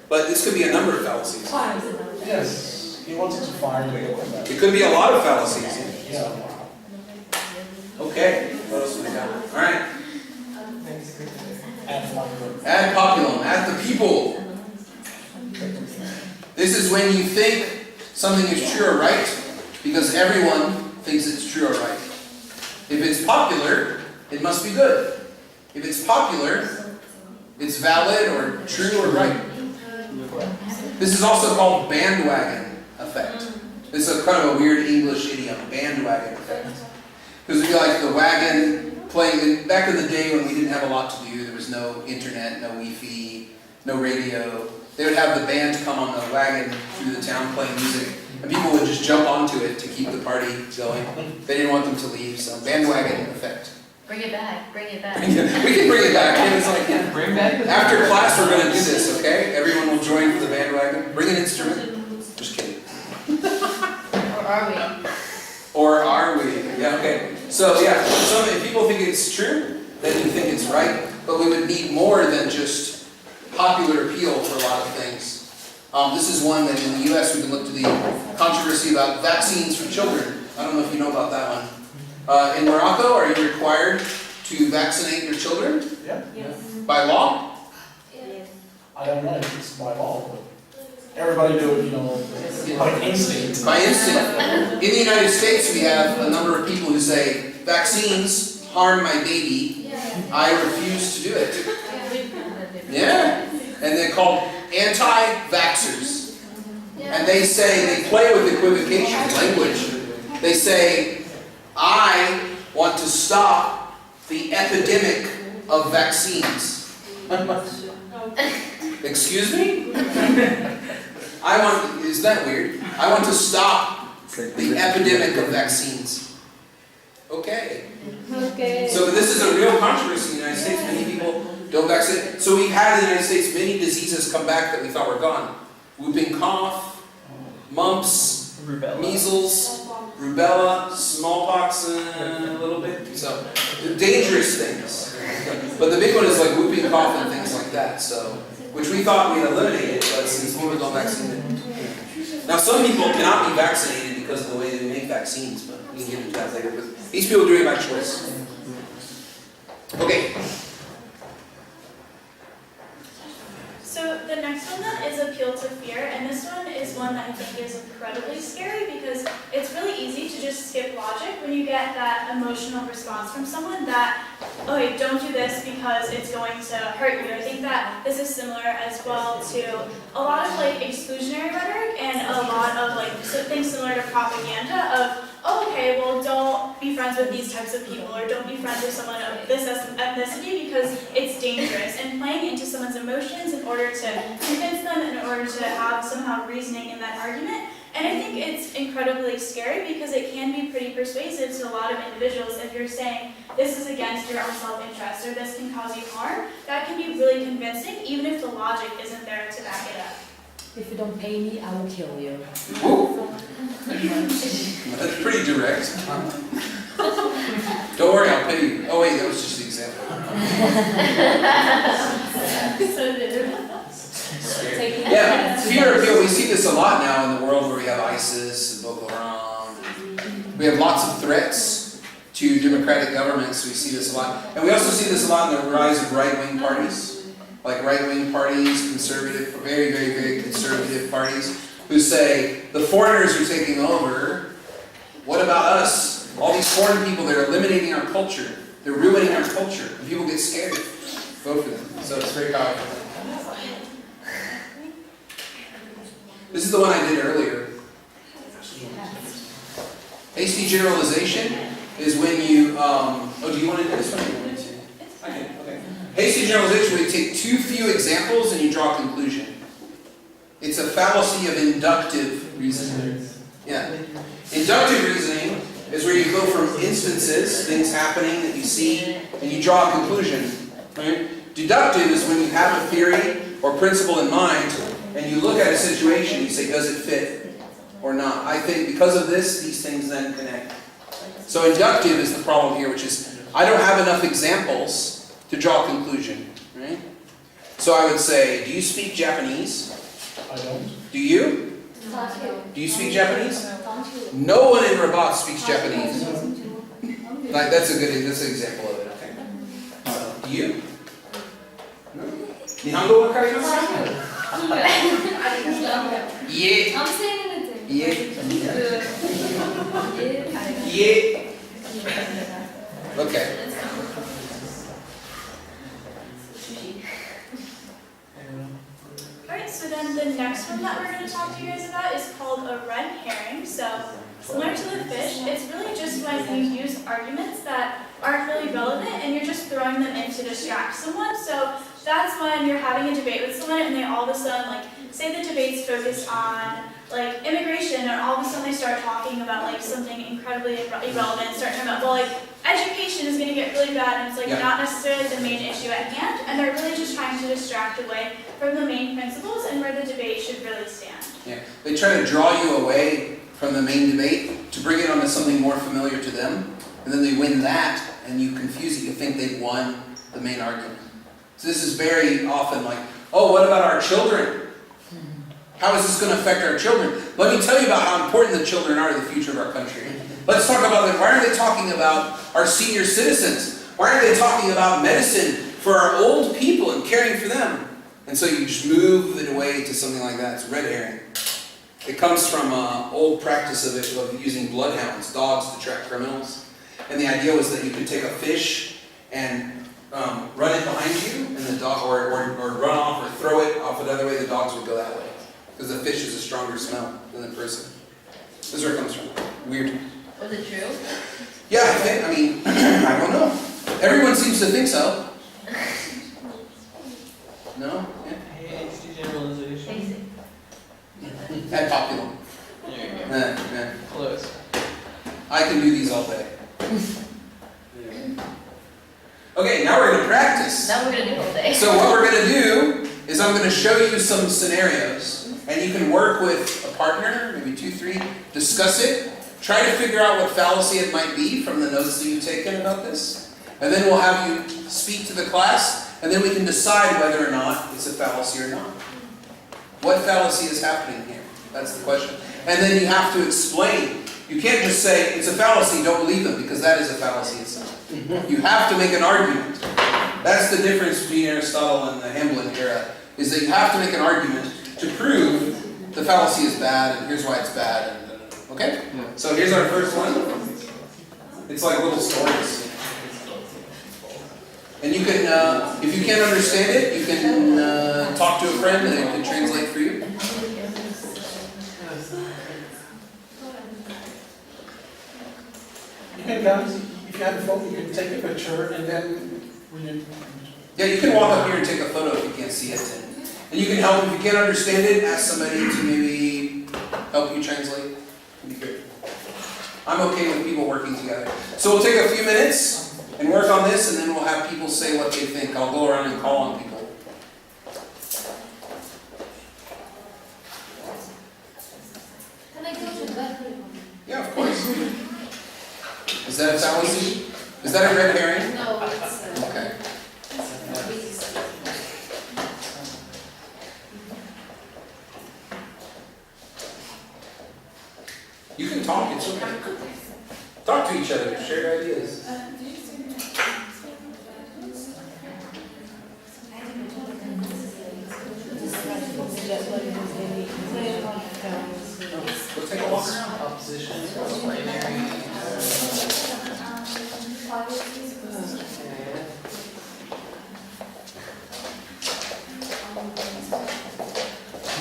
but this could be a number of fallacies. Yes, he wanted to find me. It could be a lot of fallacies. Yeah. Okay, what else do we got? All right. Ad populum. Ad populum, ad the people. This is when you think something is true or right because everyone thinks it's true or right. If it's popular, it must be good. If it's popular, it's valid or true or right. This is also called bandwagon effect. This is a kind of a weird English idiom, bandwagon effect. Because it'd be like the wagon playing, back in the day when we didn't have a lot to do, there was no internet, no Wi-Fi, no radio. They would have the band come on the wagon through the town playing music, and people would just jump onto it to keep the party going. They didn't want them to leave, so bandwagon effect. Bring it back, bring it back. We can bring it back. It's like, Bring back the after class we're going to do this, okay? Everyone will join for the bandwagon. Bring an instrument. Just kidding. Or are we? Or are we? Yeah, okay. So yeah, if people think it's true, then you think it's right. But we would need more than just popular appeal for a lot of things. This is one that in the US we can look to the controversy about vaccines for children. I don't know if you know about that one. In Morocco, are you required to vaccinate your children? Yeah. Yes. By law? Yes. I don't know if it's by law, but everybody do it, you know, by instinct. By instinct. In the United States, we have a number of people who say, vaccines harm my baby, I refuse to do it. Yeah. And they're called anti-vaxxers. And they say, they play with equivocation language. They say, I want to stop the epidemic of vaccines. Excuse me? Is that weird? I want to stop the epidemic of vaccines. Okay. So this is a real controversy in the United States. Many people don't vaccinate. So we've had in the United States many diseases come back that we thought were gone. Whooping cough, mumps, measles, rubella, smallpox a little bit. So dangerous things. But the big one is like whooping cough and things like that. So, which we thought we eliminated, but since people don't vaccinate. Now some people cannot be vaccinated because of the way they make vaccines, but we can get into that later. But these people are doing it by choice. Okay. So the next one then is appeal to fear, and this one is one that I think is incredibly scary because it's really easy to just skip logic when you get that emotional response from someone that, okay, don't do this because it's going to hurt you. I think that this is similar as well to a lot of like exclusionary rhetoric and a lot of like things similar to propaganda of, oh, okay, well, don't be friends with these types of people, or don't be friends with someone of this ethnicity because it's dangerous. And playing into someone's emotions in order to convince them, in order to have somehow reasoning in that argument. And I think it's incredibly scary because it can be pretty persuasive to a lot of individuals. If you're saying this is against your own self-interest or this can cause you harm, that can be really convincing, even if the logic isn't there to back it up. If you don't pay me, I will kill you. That's pretty direct. Don't worry, I'll pay you. Oh wait, that was just the example. Yeah, fear appeal. We see this a lot now in the world where we have ISIS and Boko Haram. We have lots of threats to democratic governments. We see this a lot. And we also see this a lot in the rise of right-wing parties. Like right-wing parties, conservative, very, very, very conservative parties, who say, the foreigners are taking over, what about us? All these foreign people, they're eliminating our culture. They're ruining our culture. And people get scared. Vote for them. So it's very powerful. This is the one I did earlier. Hasty generalization is when you, do you want to do this one? Okay. Hasty generalization, where you take too few examples and you draw a conclusion. It's a fallacy of inductive reasoning. Yeah. Inductive reasoning is where you go from instances, things happening that you see, and you draw a conclusion. Right? Deductive is when you have a theory or principle in mind, and you look at a situation, you say, does it fit or not? I think because of this, these things then connect. So inductive is the problem here, which is, I don't have enough examples to draw a conclusion, right? So I would say, do you speak Japanese? I don't. Do you? Do you speak Japanese? No one in Rabat speaks Japanese. Like, that's an example of it, okay? Do you? Nihongo wa karimasu? Yeah. I'm saying anything. Yeah. Yeah. Okay. Alright, so then the next one that we're going to talk to you guys about is called a red herring. So, similar to the fish, it's really just when you use arguments that aren't really relevant and you're just throwing them in to distract someone. So, that's when you're having a debate with someone and they all of a sudden, like, say the debate's focused on, like, immigration, and all of a sudden they start talking about, like, something incredibly irrelevant, start talking about, well, like, education is going to get really bad, and it's, like, not necessarily the main issue at hand, and they're really just trying to distract away from the main principles and where the debate should really stand. Yeah, they try to draw you away from the main debate to bring it onto something more familiar to them, and then they win that, and you confuse it, you think they've won the main argument. So this is very often like, oh, what about our children? How is this going to affect our children? Let me tell you about how important the children are to the future of our country. Let's talk about it. Why aren't they talking about our senior citizens? Why aren't they talking about medicine for our old people and caring for them? And so you just move it away to something like that. It's red herring. It comes from an old practice of using bloodhounds, dogs, to track criminals. And the idea was that you could take a fish and run it behind you, and the dog, or run off or throw it off another way, the dogs would go that way. Because the fish is a stronger smell than the person. This is where it comes from. Weird. Was it true? Yeah, I mean, I don't know. Everyone seems to think so. No? Yeah. Hasty Generalization. Ad populum. There you go. Yeah. Close. I can do these all day. Okay, now we're going to practice. Now we're gonna do all day. So what we're going to do is I'm going to show you some scenarios, and you can work with a partner, maybe 2, 3, discuss it, try to figure out what fallacy it might be from the notes that you've taken about this, and then we'll have you speak to the class, and then we can decide whether or not it's a fallacy or not. What fallacy is happening here? That's the question. And then you have to explain. You can't just say, it's a fallacy, don't believe them, because that is a fallacy itself. You have to make an argument. That's the difference between Aristotle and the Hamblin era, is that you have to make an argument to prove the fallacy is bad, and here's why it's bad. And, okay? So here's our first one. It's like little stories. And you can, if you can't understand it, you can talk to a friend and they can translate for you. You can, guys, if you have a phone, you can take a picture and then Yeah, you can walk up here and take a photo if you can't see it. And you can help, if you can't understand it, ask somebody to maybe help you translate. It'd be great. I'm okay with people working together. So we'll take a few minutes and work on this, and then we'll have people say what they think. I'll go around and call on people. Can I go to the bathroom? Yeah, of course. Is that a fallacy? Is that a red herring? No, it's Okay. You can talk, it's okay. Talk to each other, share ideas. We'll take a walk around. Opposition, binary. Do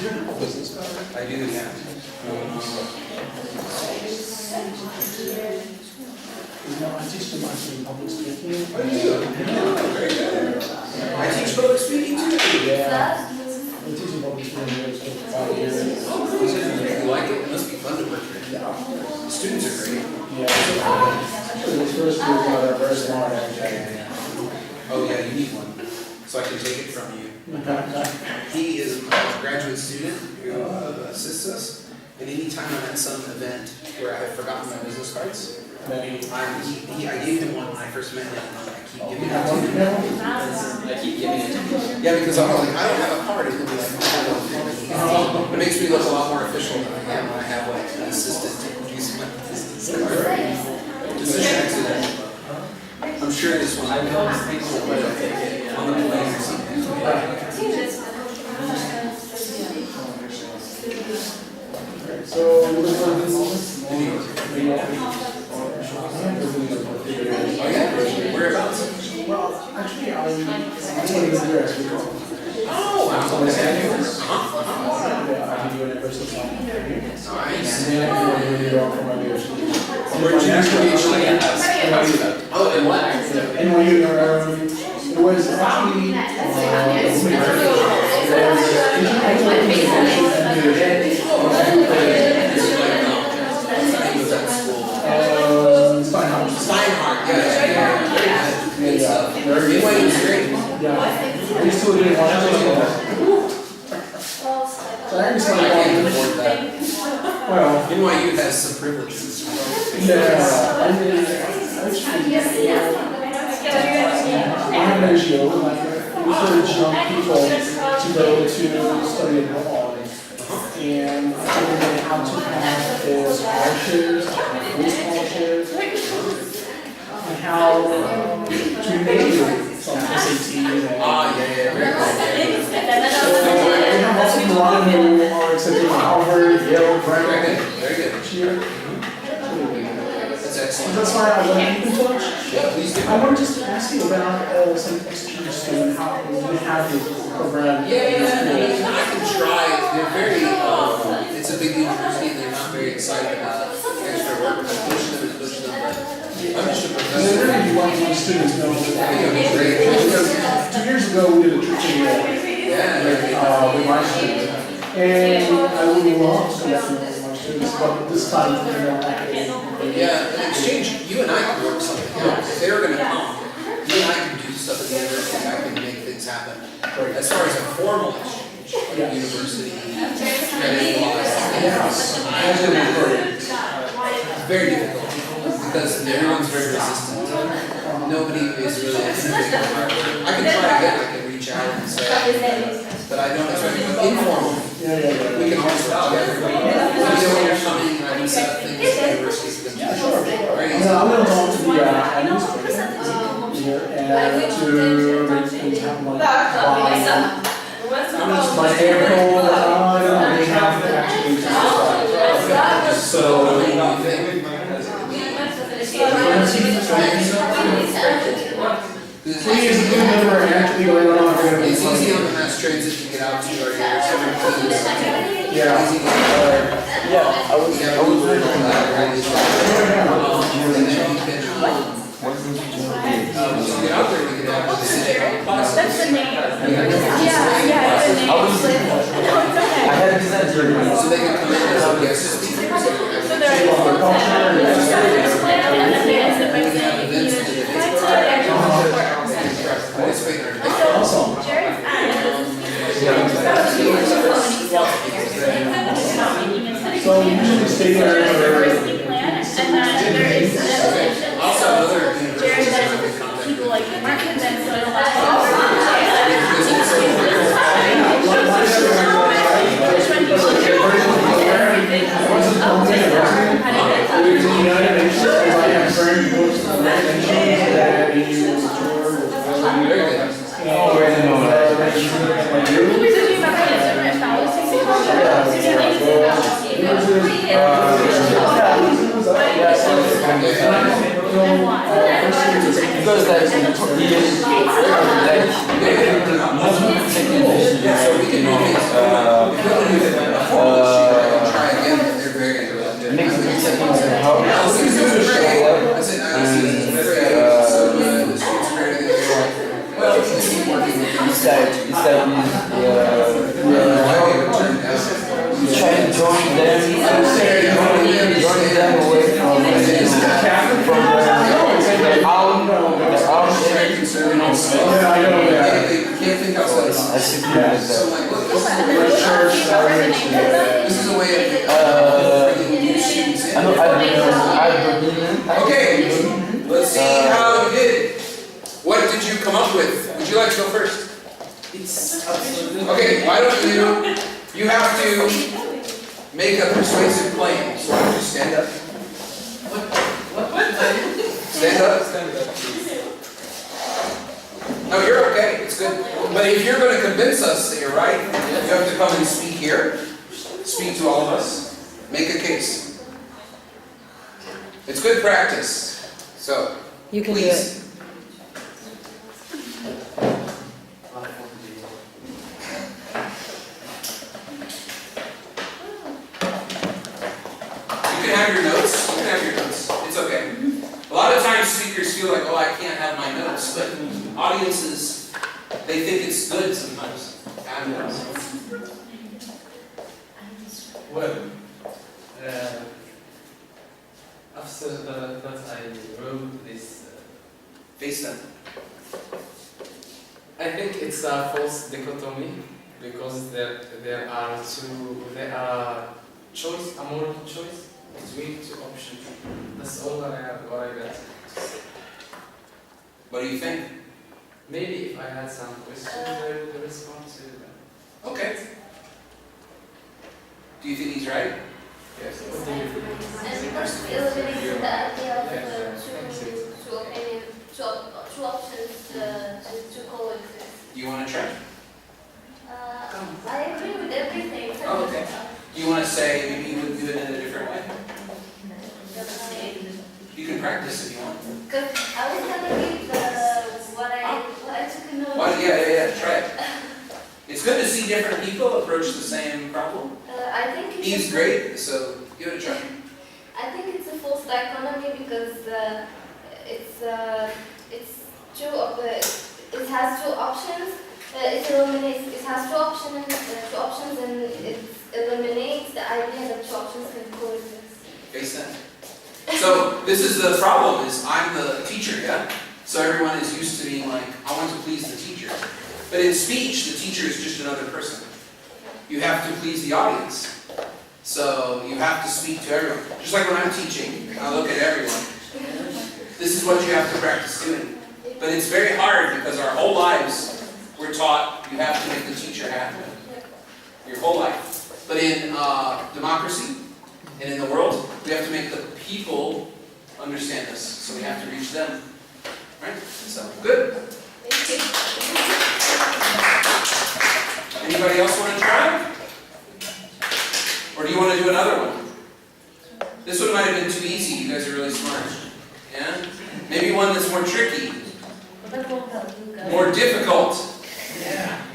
you have a business card? I do, yeah. I teach them actually public speaking. Oh, you do? Very good. I teach public speaking too. Yeah. I'm teaching public speaking for 5 years. If you like it, it must be fun to work here. Yeah. The students are great. Yeah. Actually, this first group are very smart actually. Oh yeah, you need one, so I can take it from you. He is a graduate student who assists us, and anytime I'm at some event where I have forgotten my business cards, I gave him one when I first met him, and I keep giving it to him. I keep giving it to him. Yeah, because I'm like, I don't have a card, and he'll be like, oh, it makes me look a lot more official than I am when I have like an assistant use my business card. Just an accident. I'm sure this one, I know it's on the plane or something. So, Whereabouts? well, actually, I'm 20 years ago. Oh, wow. Yeah, I do university. Nice. And then I go to New York for my PhD. Where'd you actually Oh, and what? NYU, it was actually Steinhardt, yeah. Very great. Yeah, I used to live in Washington. So I understand I can't afford that. well, NYU has some privileges. yeah, I mean, actually, I have an NGO, like, encourage young people to go to study abroad. And I told them how to have their scholarships, free scholarships, and how to make some SATs and Yeah. Very good. we have lots of Morocco who are accepting Harvard, Yale, Very Brown, good. Very good. here. That's excellent. That's why I want to keep in touch. Yeah, please do. I wanted just to ask you about some exchanges and how you have this program. I can try. They're very, it's a big university and they're not very excited about extra work. I push them and push them, but I'm just a And professor. then really you want my students to know that because 2 years ago we did a trip to with my students. And I would love to connect with my students, but this time academic. Yeah, an exchange, you and I can work something out. If they're gonna come, you and I can do stuff at the university, I can make things happen. As far as a formal exchange, like university, credit laws, it's very difficult because everyone's very resistant. Nobody is really interested in hard work. I can try again, I can reach out and say, but I don't expect it, but informal. We can always work together. Let me know when you're coming, and I can set up things at the university for them to do. Very easy. I'm going to talk to the administrator here and to make things happen like my airport, they have actually so please remember actually later on we're going to be It's easy on the mass transit to get out to our areas. yeah. Easy to get I was and then you can, once you get out there, we can have sit classes. That's the name. I had this answer. So they can come in as a guest speaker. So there are Participate in our debate. Awesome. Jared's So you usually stay there and then there is Also, other universities Jared have a that contact. people like aren't convinced, so it'll Because like in 20 years, So we can do things. Try again, but they're very interrupted. next thing is how ILCS is great. I said ILCS is great. So the students are very good. Well, this is working with them. this side trying to join them away from the Very concerned. They can't think outside the box. So like, look, this is a way of bringing new students in. Okay, let's see how you did. What did you come up with? Would you like to go first? Okay, why don't you have to make a persuasive claim. So why don't you stand up? Stand up. No, you're okay, it's good. But if you're going to convince us that you're right, you have to come and speak here. Speak to all of us. Make a case. It's good practice. So, You can please. You can have your notes. You can have your notes. It's okay. A lot of times speakers feel like, oh, I can't have my notes. But audiences, they think it's good sometimes. Have notes. Well, after that I wrote this, Face them. I think it's a false dichotomy because there are choice, a moral choice between two options. That's all what I got to say. What do you think? Maybe if I had some questions, I would respond to them. Okay. Do you think he's right? Yes. What do you think? And because we eliminated the idea of two options to coexist. Do you want to try? I agree with everything. Oh, okay. Do you want to say maybe you would do it in a different way? Do You can practice if you want. Because I was gonna read what I took a note. Well, yeah, try it. It's good to see different people approach the same problem. I think He's great, so give it a try. I think it's a false dichotomy because it's two of the. It has two options. It eliminates. It has two options, and it eliminates the idea that two options can coexist. Makes sense. So this is the problem: is I'm the teacher, yeah. So everyone is used to being like, I want to please the teacher. But in speech, the teacher is just another person. You have to please the audience. So you have to speak to everyone. Just like when I'm teaching, I look at everyone. This is what you have to practice doing. But it's very hard because our whole lives we're taught you have to make the teacher happy. Your whole life. But in democracy and in the world, we have to make the people understand this. So we have to reach them. Right? So, good. Anybody else want to try? Or do you want to do another one? This one might have been too easy. You guys are really smart. Yeah? Maybe one that's more tricky. More difficult.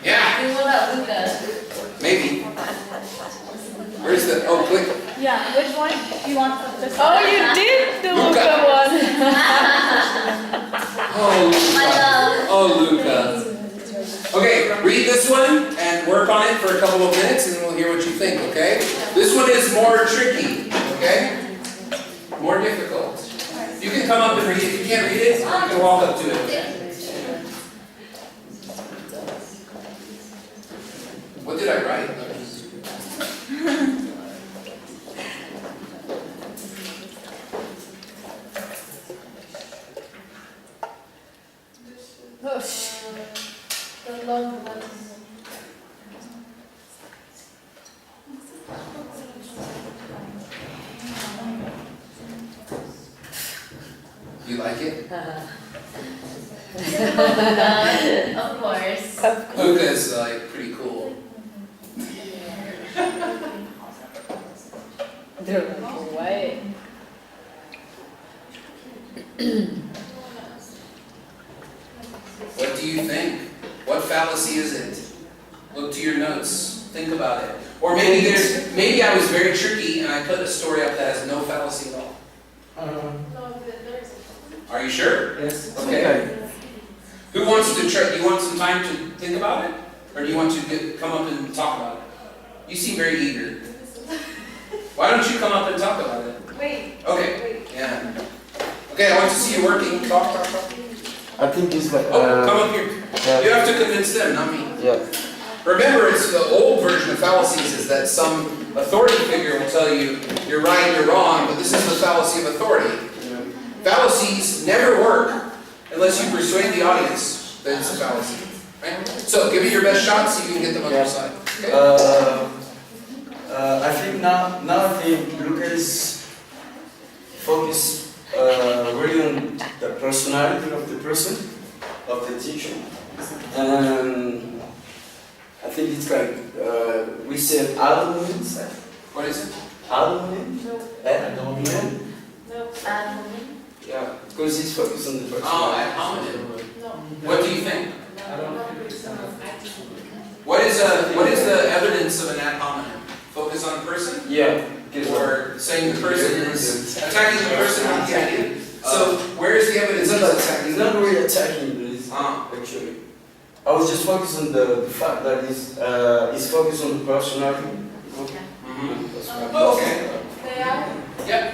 Yeah. Maybe. Where's the, oh, click. Yeah, which one do you want? Oh, you did the Luca one. Oh, Luca. Okay, read this one and work on it for a couple of minutes and we'll hear what you think, okay? This one is more tricky, okay? More difficult. You can come up and read it. If you can't read it, you can walk up to it. What did I write? The long one. You like it? Of course. Luca is like pretty cool. They're like, what? What do you think? What fallacy is it? Look to your notes. Think about it. Or maybe I was very tricky and I put a story up that has no fallacy at all. Are you sure? Yes. Okay. Who wants to try? Do you want some time to think about it? Or do you want to come up and talk about it? You seem very eager. Why don't you come up and talk about it? Wait. Okay. Yeah. Okay, I want to see you working. Talk. I think it's like. Oh, come up here. You have to convince them, not me. Yeah. Remember, it's the old version of fallacies is that some authority figure will tell you, you're right, you're wrong, but this is the fallacy of authority. Fallacies never work unless you persuade the audience that it's a fallacy. Right? So, give it your best shot so you can get them on your side. Okay? I think now I think Lucas focus really on the personality of the person, of the teacher, and I think it's like we said aluminium. What is it? Aluminium? Aluminium? No. Yeah, because it's focused on the personality. Oh, ad hominem. No. What do you think? I don't think it's What is the evidence of an ad hominem? Focus on a person? Yeah. Or saying the person is attacking the person with the idea? So, where is the evidence of attacking? It's not really attacking, but it's actually. I was just focused on the fact that it's focused on the personality. Mm-hmm. Oh, okay. They are. Yep.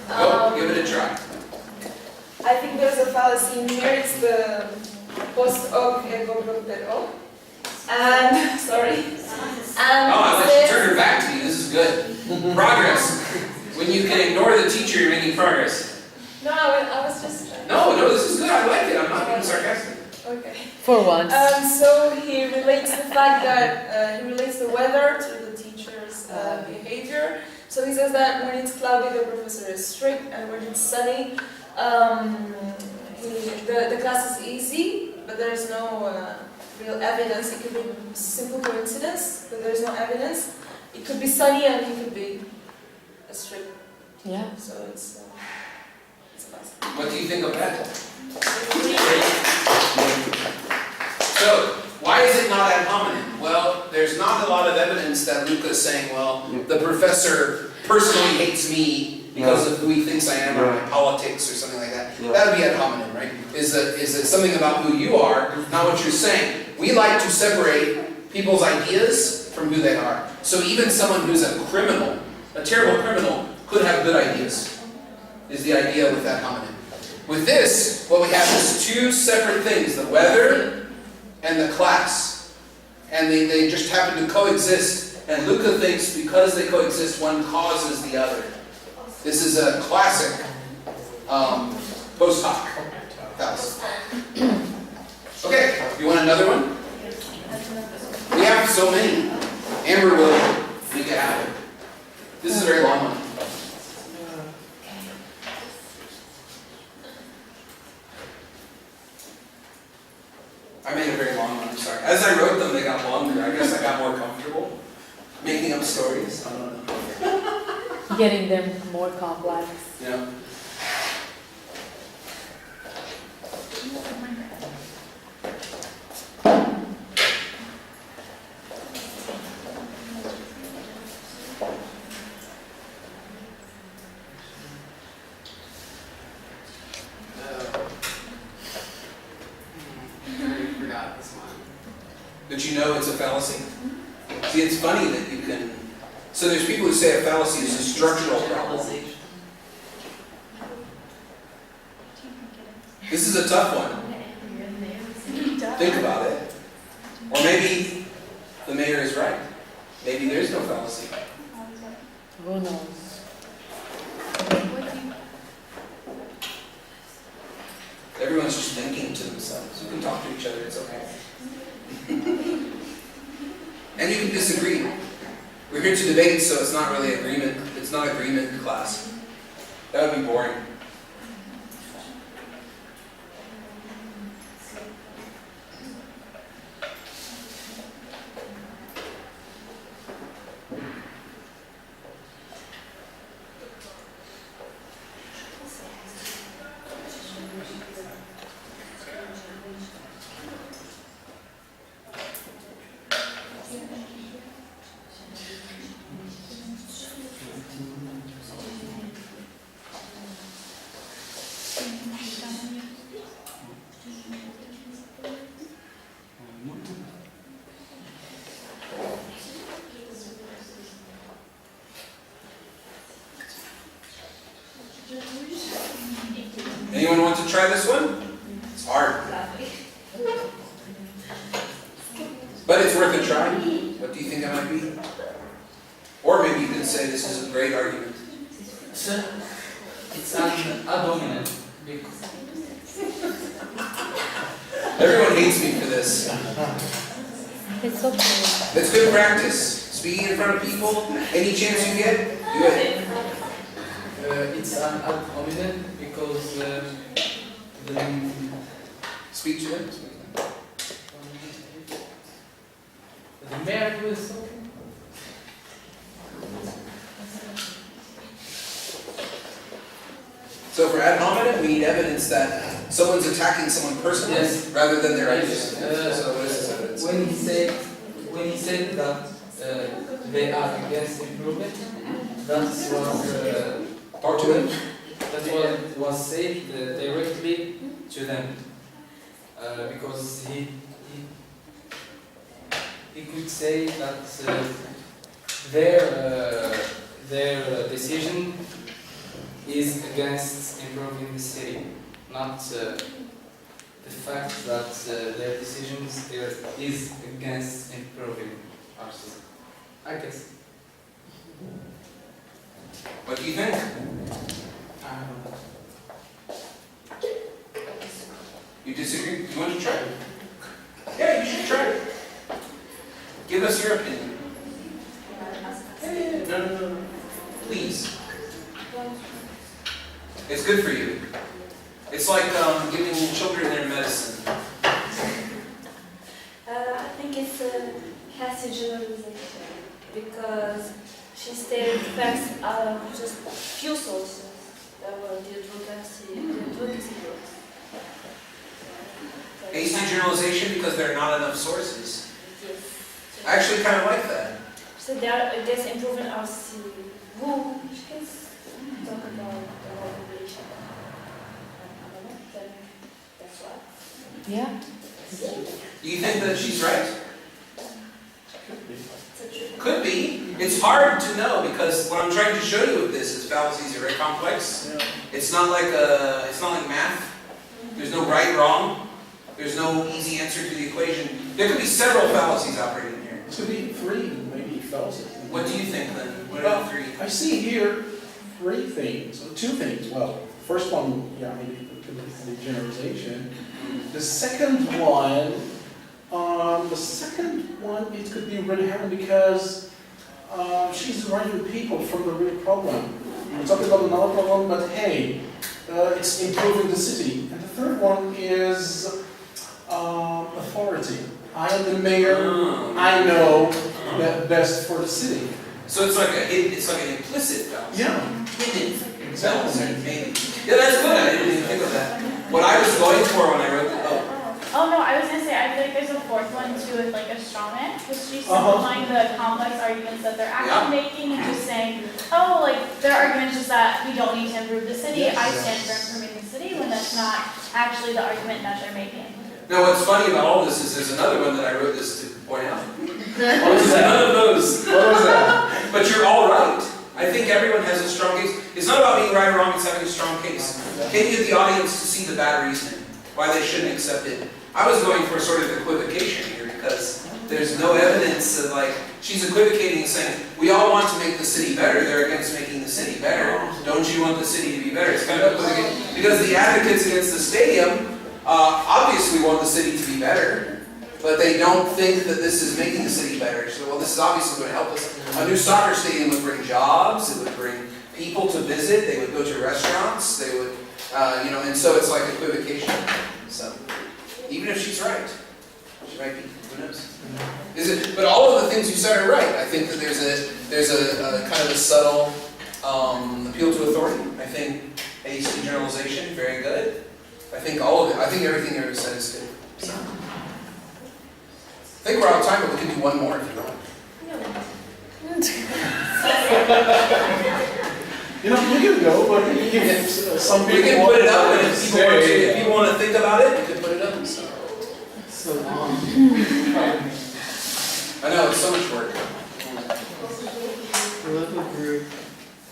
Go, give it a try. I think there's a fallacy in here. It's the post hoc ego propter hoc. And sorry. And Oh, I let you turn her back to you. This is good. Progress. When you can ignore the teacher, you're making progress. No, I was just. No, this is good. I like it. I'm not being sarcastic. Okay. For once. So he relates the fact that he relates the weather to the teacher's behavior. So he says that when it's cloudy, the professor is strict, and when it's sunny, the class is easy, but there's no real evidence. It could be simple coincidence, but there's no evidence. It could be sunny and he could be strict. Yeah. So it's What do you think of that? So, why is it not ad hominem? Well, there's not a lot of evidence that Luca's saying, well, the professor personally hates me because of who he thinks I am or my politics or something like that. That would be ad hominem, right? Is it something about who you are, not what you're saying? We like to separate people's ideas from who they are. So even someone who's a criminal, a terrible criminal, could have good ideas, is the idea with ad hominem. With this, what we have is two separate things, the weather and the class. And they just happen to coexist. And Luca thinks because they coexist, one causes the other. This is a classic post hoc fallacy. Okay, you want another one? We have so many. Amber will make it happen. This is a very long one. I made a very long one, I'm sorry. As I wrote them, they got longer. I guess I got more comfortable making up stories. I don't know. Getting them more complex. Yeah. But you know it's a fallacy? See, it's funny that you can... So there's people who say a fallacy is a structural problem. This is a tough one. Think about it. Or maybe the mayor is right. Maybe there's no fallacy. Who knows? Everyone's just thinking to themselves. You can talk to each other, it's okay. And you can disagree. We're here to debate, so it's not really agreement. It's not agreement class. That would be boring. Anyone want to try this one? It's hard. But it's worth a try. What do you think it might be? Or maybe you can say this is a great argument. So, it's an abdominant. Everyone hates me for this. It's okay. It's good practice. Speaking in front of people, any chance you get, do it. It's an ad hominem because the Speak to them. mayor who is talking. So for ad hominem, we need evidence that someone's attacking someone personally rather than their ideas. So what is this evidence? When he said that they are against improvement, that was Talk to them. that was said directly to them because he could say that their decision is against improving the city, not the fact that their decisions is against improving our city. I guess. What do you think? I don't know. You disagree? You want to try it? Yeah, you should try it. Give us your opinion. No. Please. It's good for you. It's like giving children their medicine. I think it's a Hasty Generalization because she stated facts out of just few sources d'avoir des advocacy books. Hasty generalization because there are not enough sources. Yes. I actually kind of like that. So there's improvement also. Who can talk about the whole population? I don't know. Then that's why. Yeah. Do you think that she's right? It's a trick. Could be. It's hard to know because what I'm trying to show you with this is fallacies are very complex. It's not like math. There's no right, wrong. There's no easy answer to the equation. There could be several fallacies operating here. This could be 3, maybe fallacies. What do you think then? What are the 3? I see here 3 things, or 2 things. Well, first one, yeah, maybe the generalization. The second one, it could be red herring because she's writing people from the real problem. We're talking about another problem, but hey, it's improving the city. And the third one is authority. I am the mayor. I know the best for the city. So it's like an implicit fallacy. Yeah. Hidden fallacy, maybe. Yeah, that's good. I didn't even think of that. What I was going for when I wrote the Oh no, I was gonna say, I feel like there's a fourth one too with like a straw man, because she's simplifying the complex arguments that they're actually making and just saying, oh, like their argument is just that we don't need to improve the city, I stand for improving the city, when that's not actually the argument that they're making. Now what's funny about all this is there's another one that I wrote this to point out. What was that? None of those. What was that? But you're all right. I think everyone has a strong case. It's not about being right or wrong, it's having a strong case. Can you get the audience to see the bad reasoning? Why they shouldn't accept it? I was going for sort of equivocation here because there's no evidence of like, she's equivocating and saying, we all want to make the city better, they're against making the city better. Don't you want the city to be better? It's kind of equivocating. Because the advocates against the stadium obviously want the city to be better, but they don't think that this is making the city better. So, well, this is obviously going to help us. A new soccer stadium would bring jobs, it would bring people to visit, they would go to restaurants, they would, and so it's like equivocation. So, even if she's right, she might be, who knows? But all of the things you said are right. I think that there's a kind of a subtle appeal to authority. I think hasty generalization, very good. I think all of it, I think everything you ever said is good. So. I think we're out of time, but we can do one more if you want. You can go, but if some people we can put it up, and if say, people want to think about it, you can put it up. So. It's so long. I know, it's so much work. The local group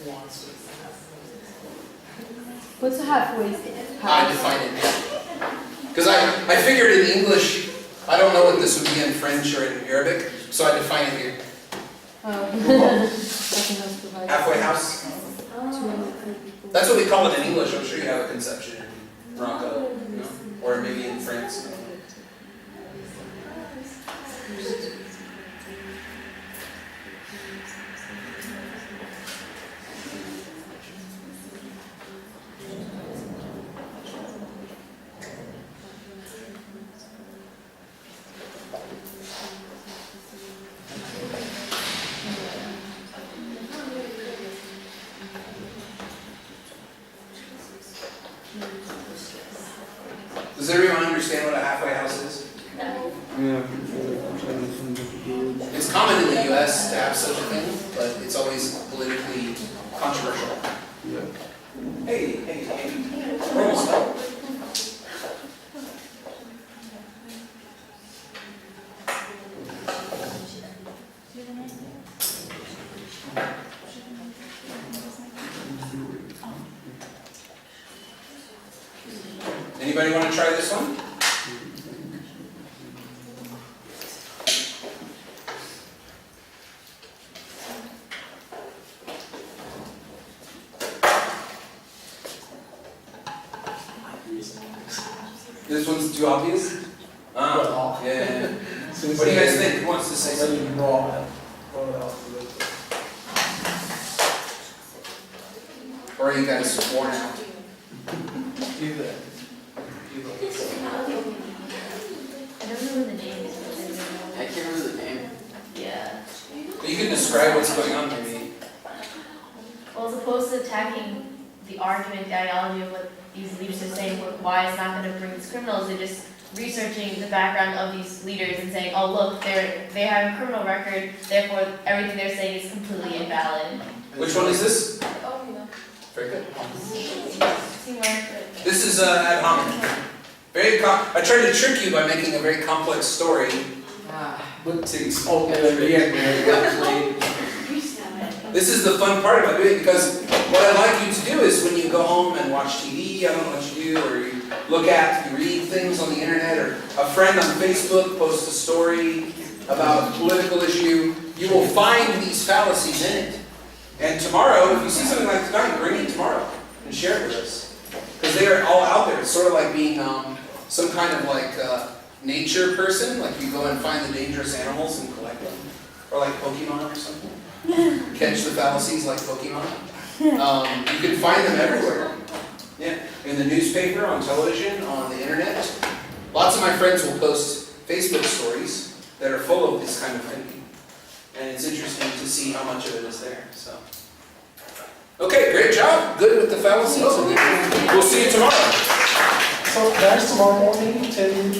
wants to. What's a halfway? I define it. Because I figured in English, I don't know what this would be in French or in Arabic, so I define it here. Halfway house. That's what we call it in English. I'm sure you have a conception in Morocco, or maybe in France. Does everyone understand what a halfway house is? Yeah. It's common in the US to have such a thing, but it's always politically controversial. Yeah. Hey, we're almost done. Anybody want to try this one? This one's too obvious? Yeah. What do you guys think? Who wants to say something? Or are you guys worn out? Do that. I don't remember the name. I can't remember the name. Yeah. You can describe what's going on maybe. Well, as opposed to attacking the argument, the ideology of what these leaders are saying, why it's not going to bring these criminals. They're just researching the background of these leaders and saying, oh look, they have a criminal record, therefore everything they're saying is completely invalid. Which one is this? Oh, no. Very good. Teamwork. This is ad hominem. I tried to trick you by making a very complex story. But To okay, at the end there, actually, This is the fun part about doing it, because what I'd like you to do is when you go home and watch TV, I don't know what you do, or you you read things on the internet, or a friend on Facebook posts a story about a political issue, you will find these fallacies in it. And tomorrow, if you see something like tonight, bring it tomorrow and share it with us. Because they're all out there. It's sort of like being some kind of like nature person, like you go and find the dangerous animals and collect them. Or like Pokemon or something. Catch the fallacies like Pokemon. You can find them everywhere. Yeah, in the newspaper, on television, on the internet. Lots of my friends will post Facebook stories that are full of this kind of thinking. And it's interesting to see how much of it is there. So, okay, great job. Good with the fallacies. We'll see you tomorrow. so guys, tomorrow morning, 10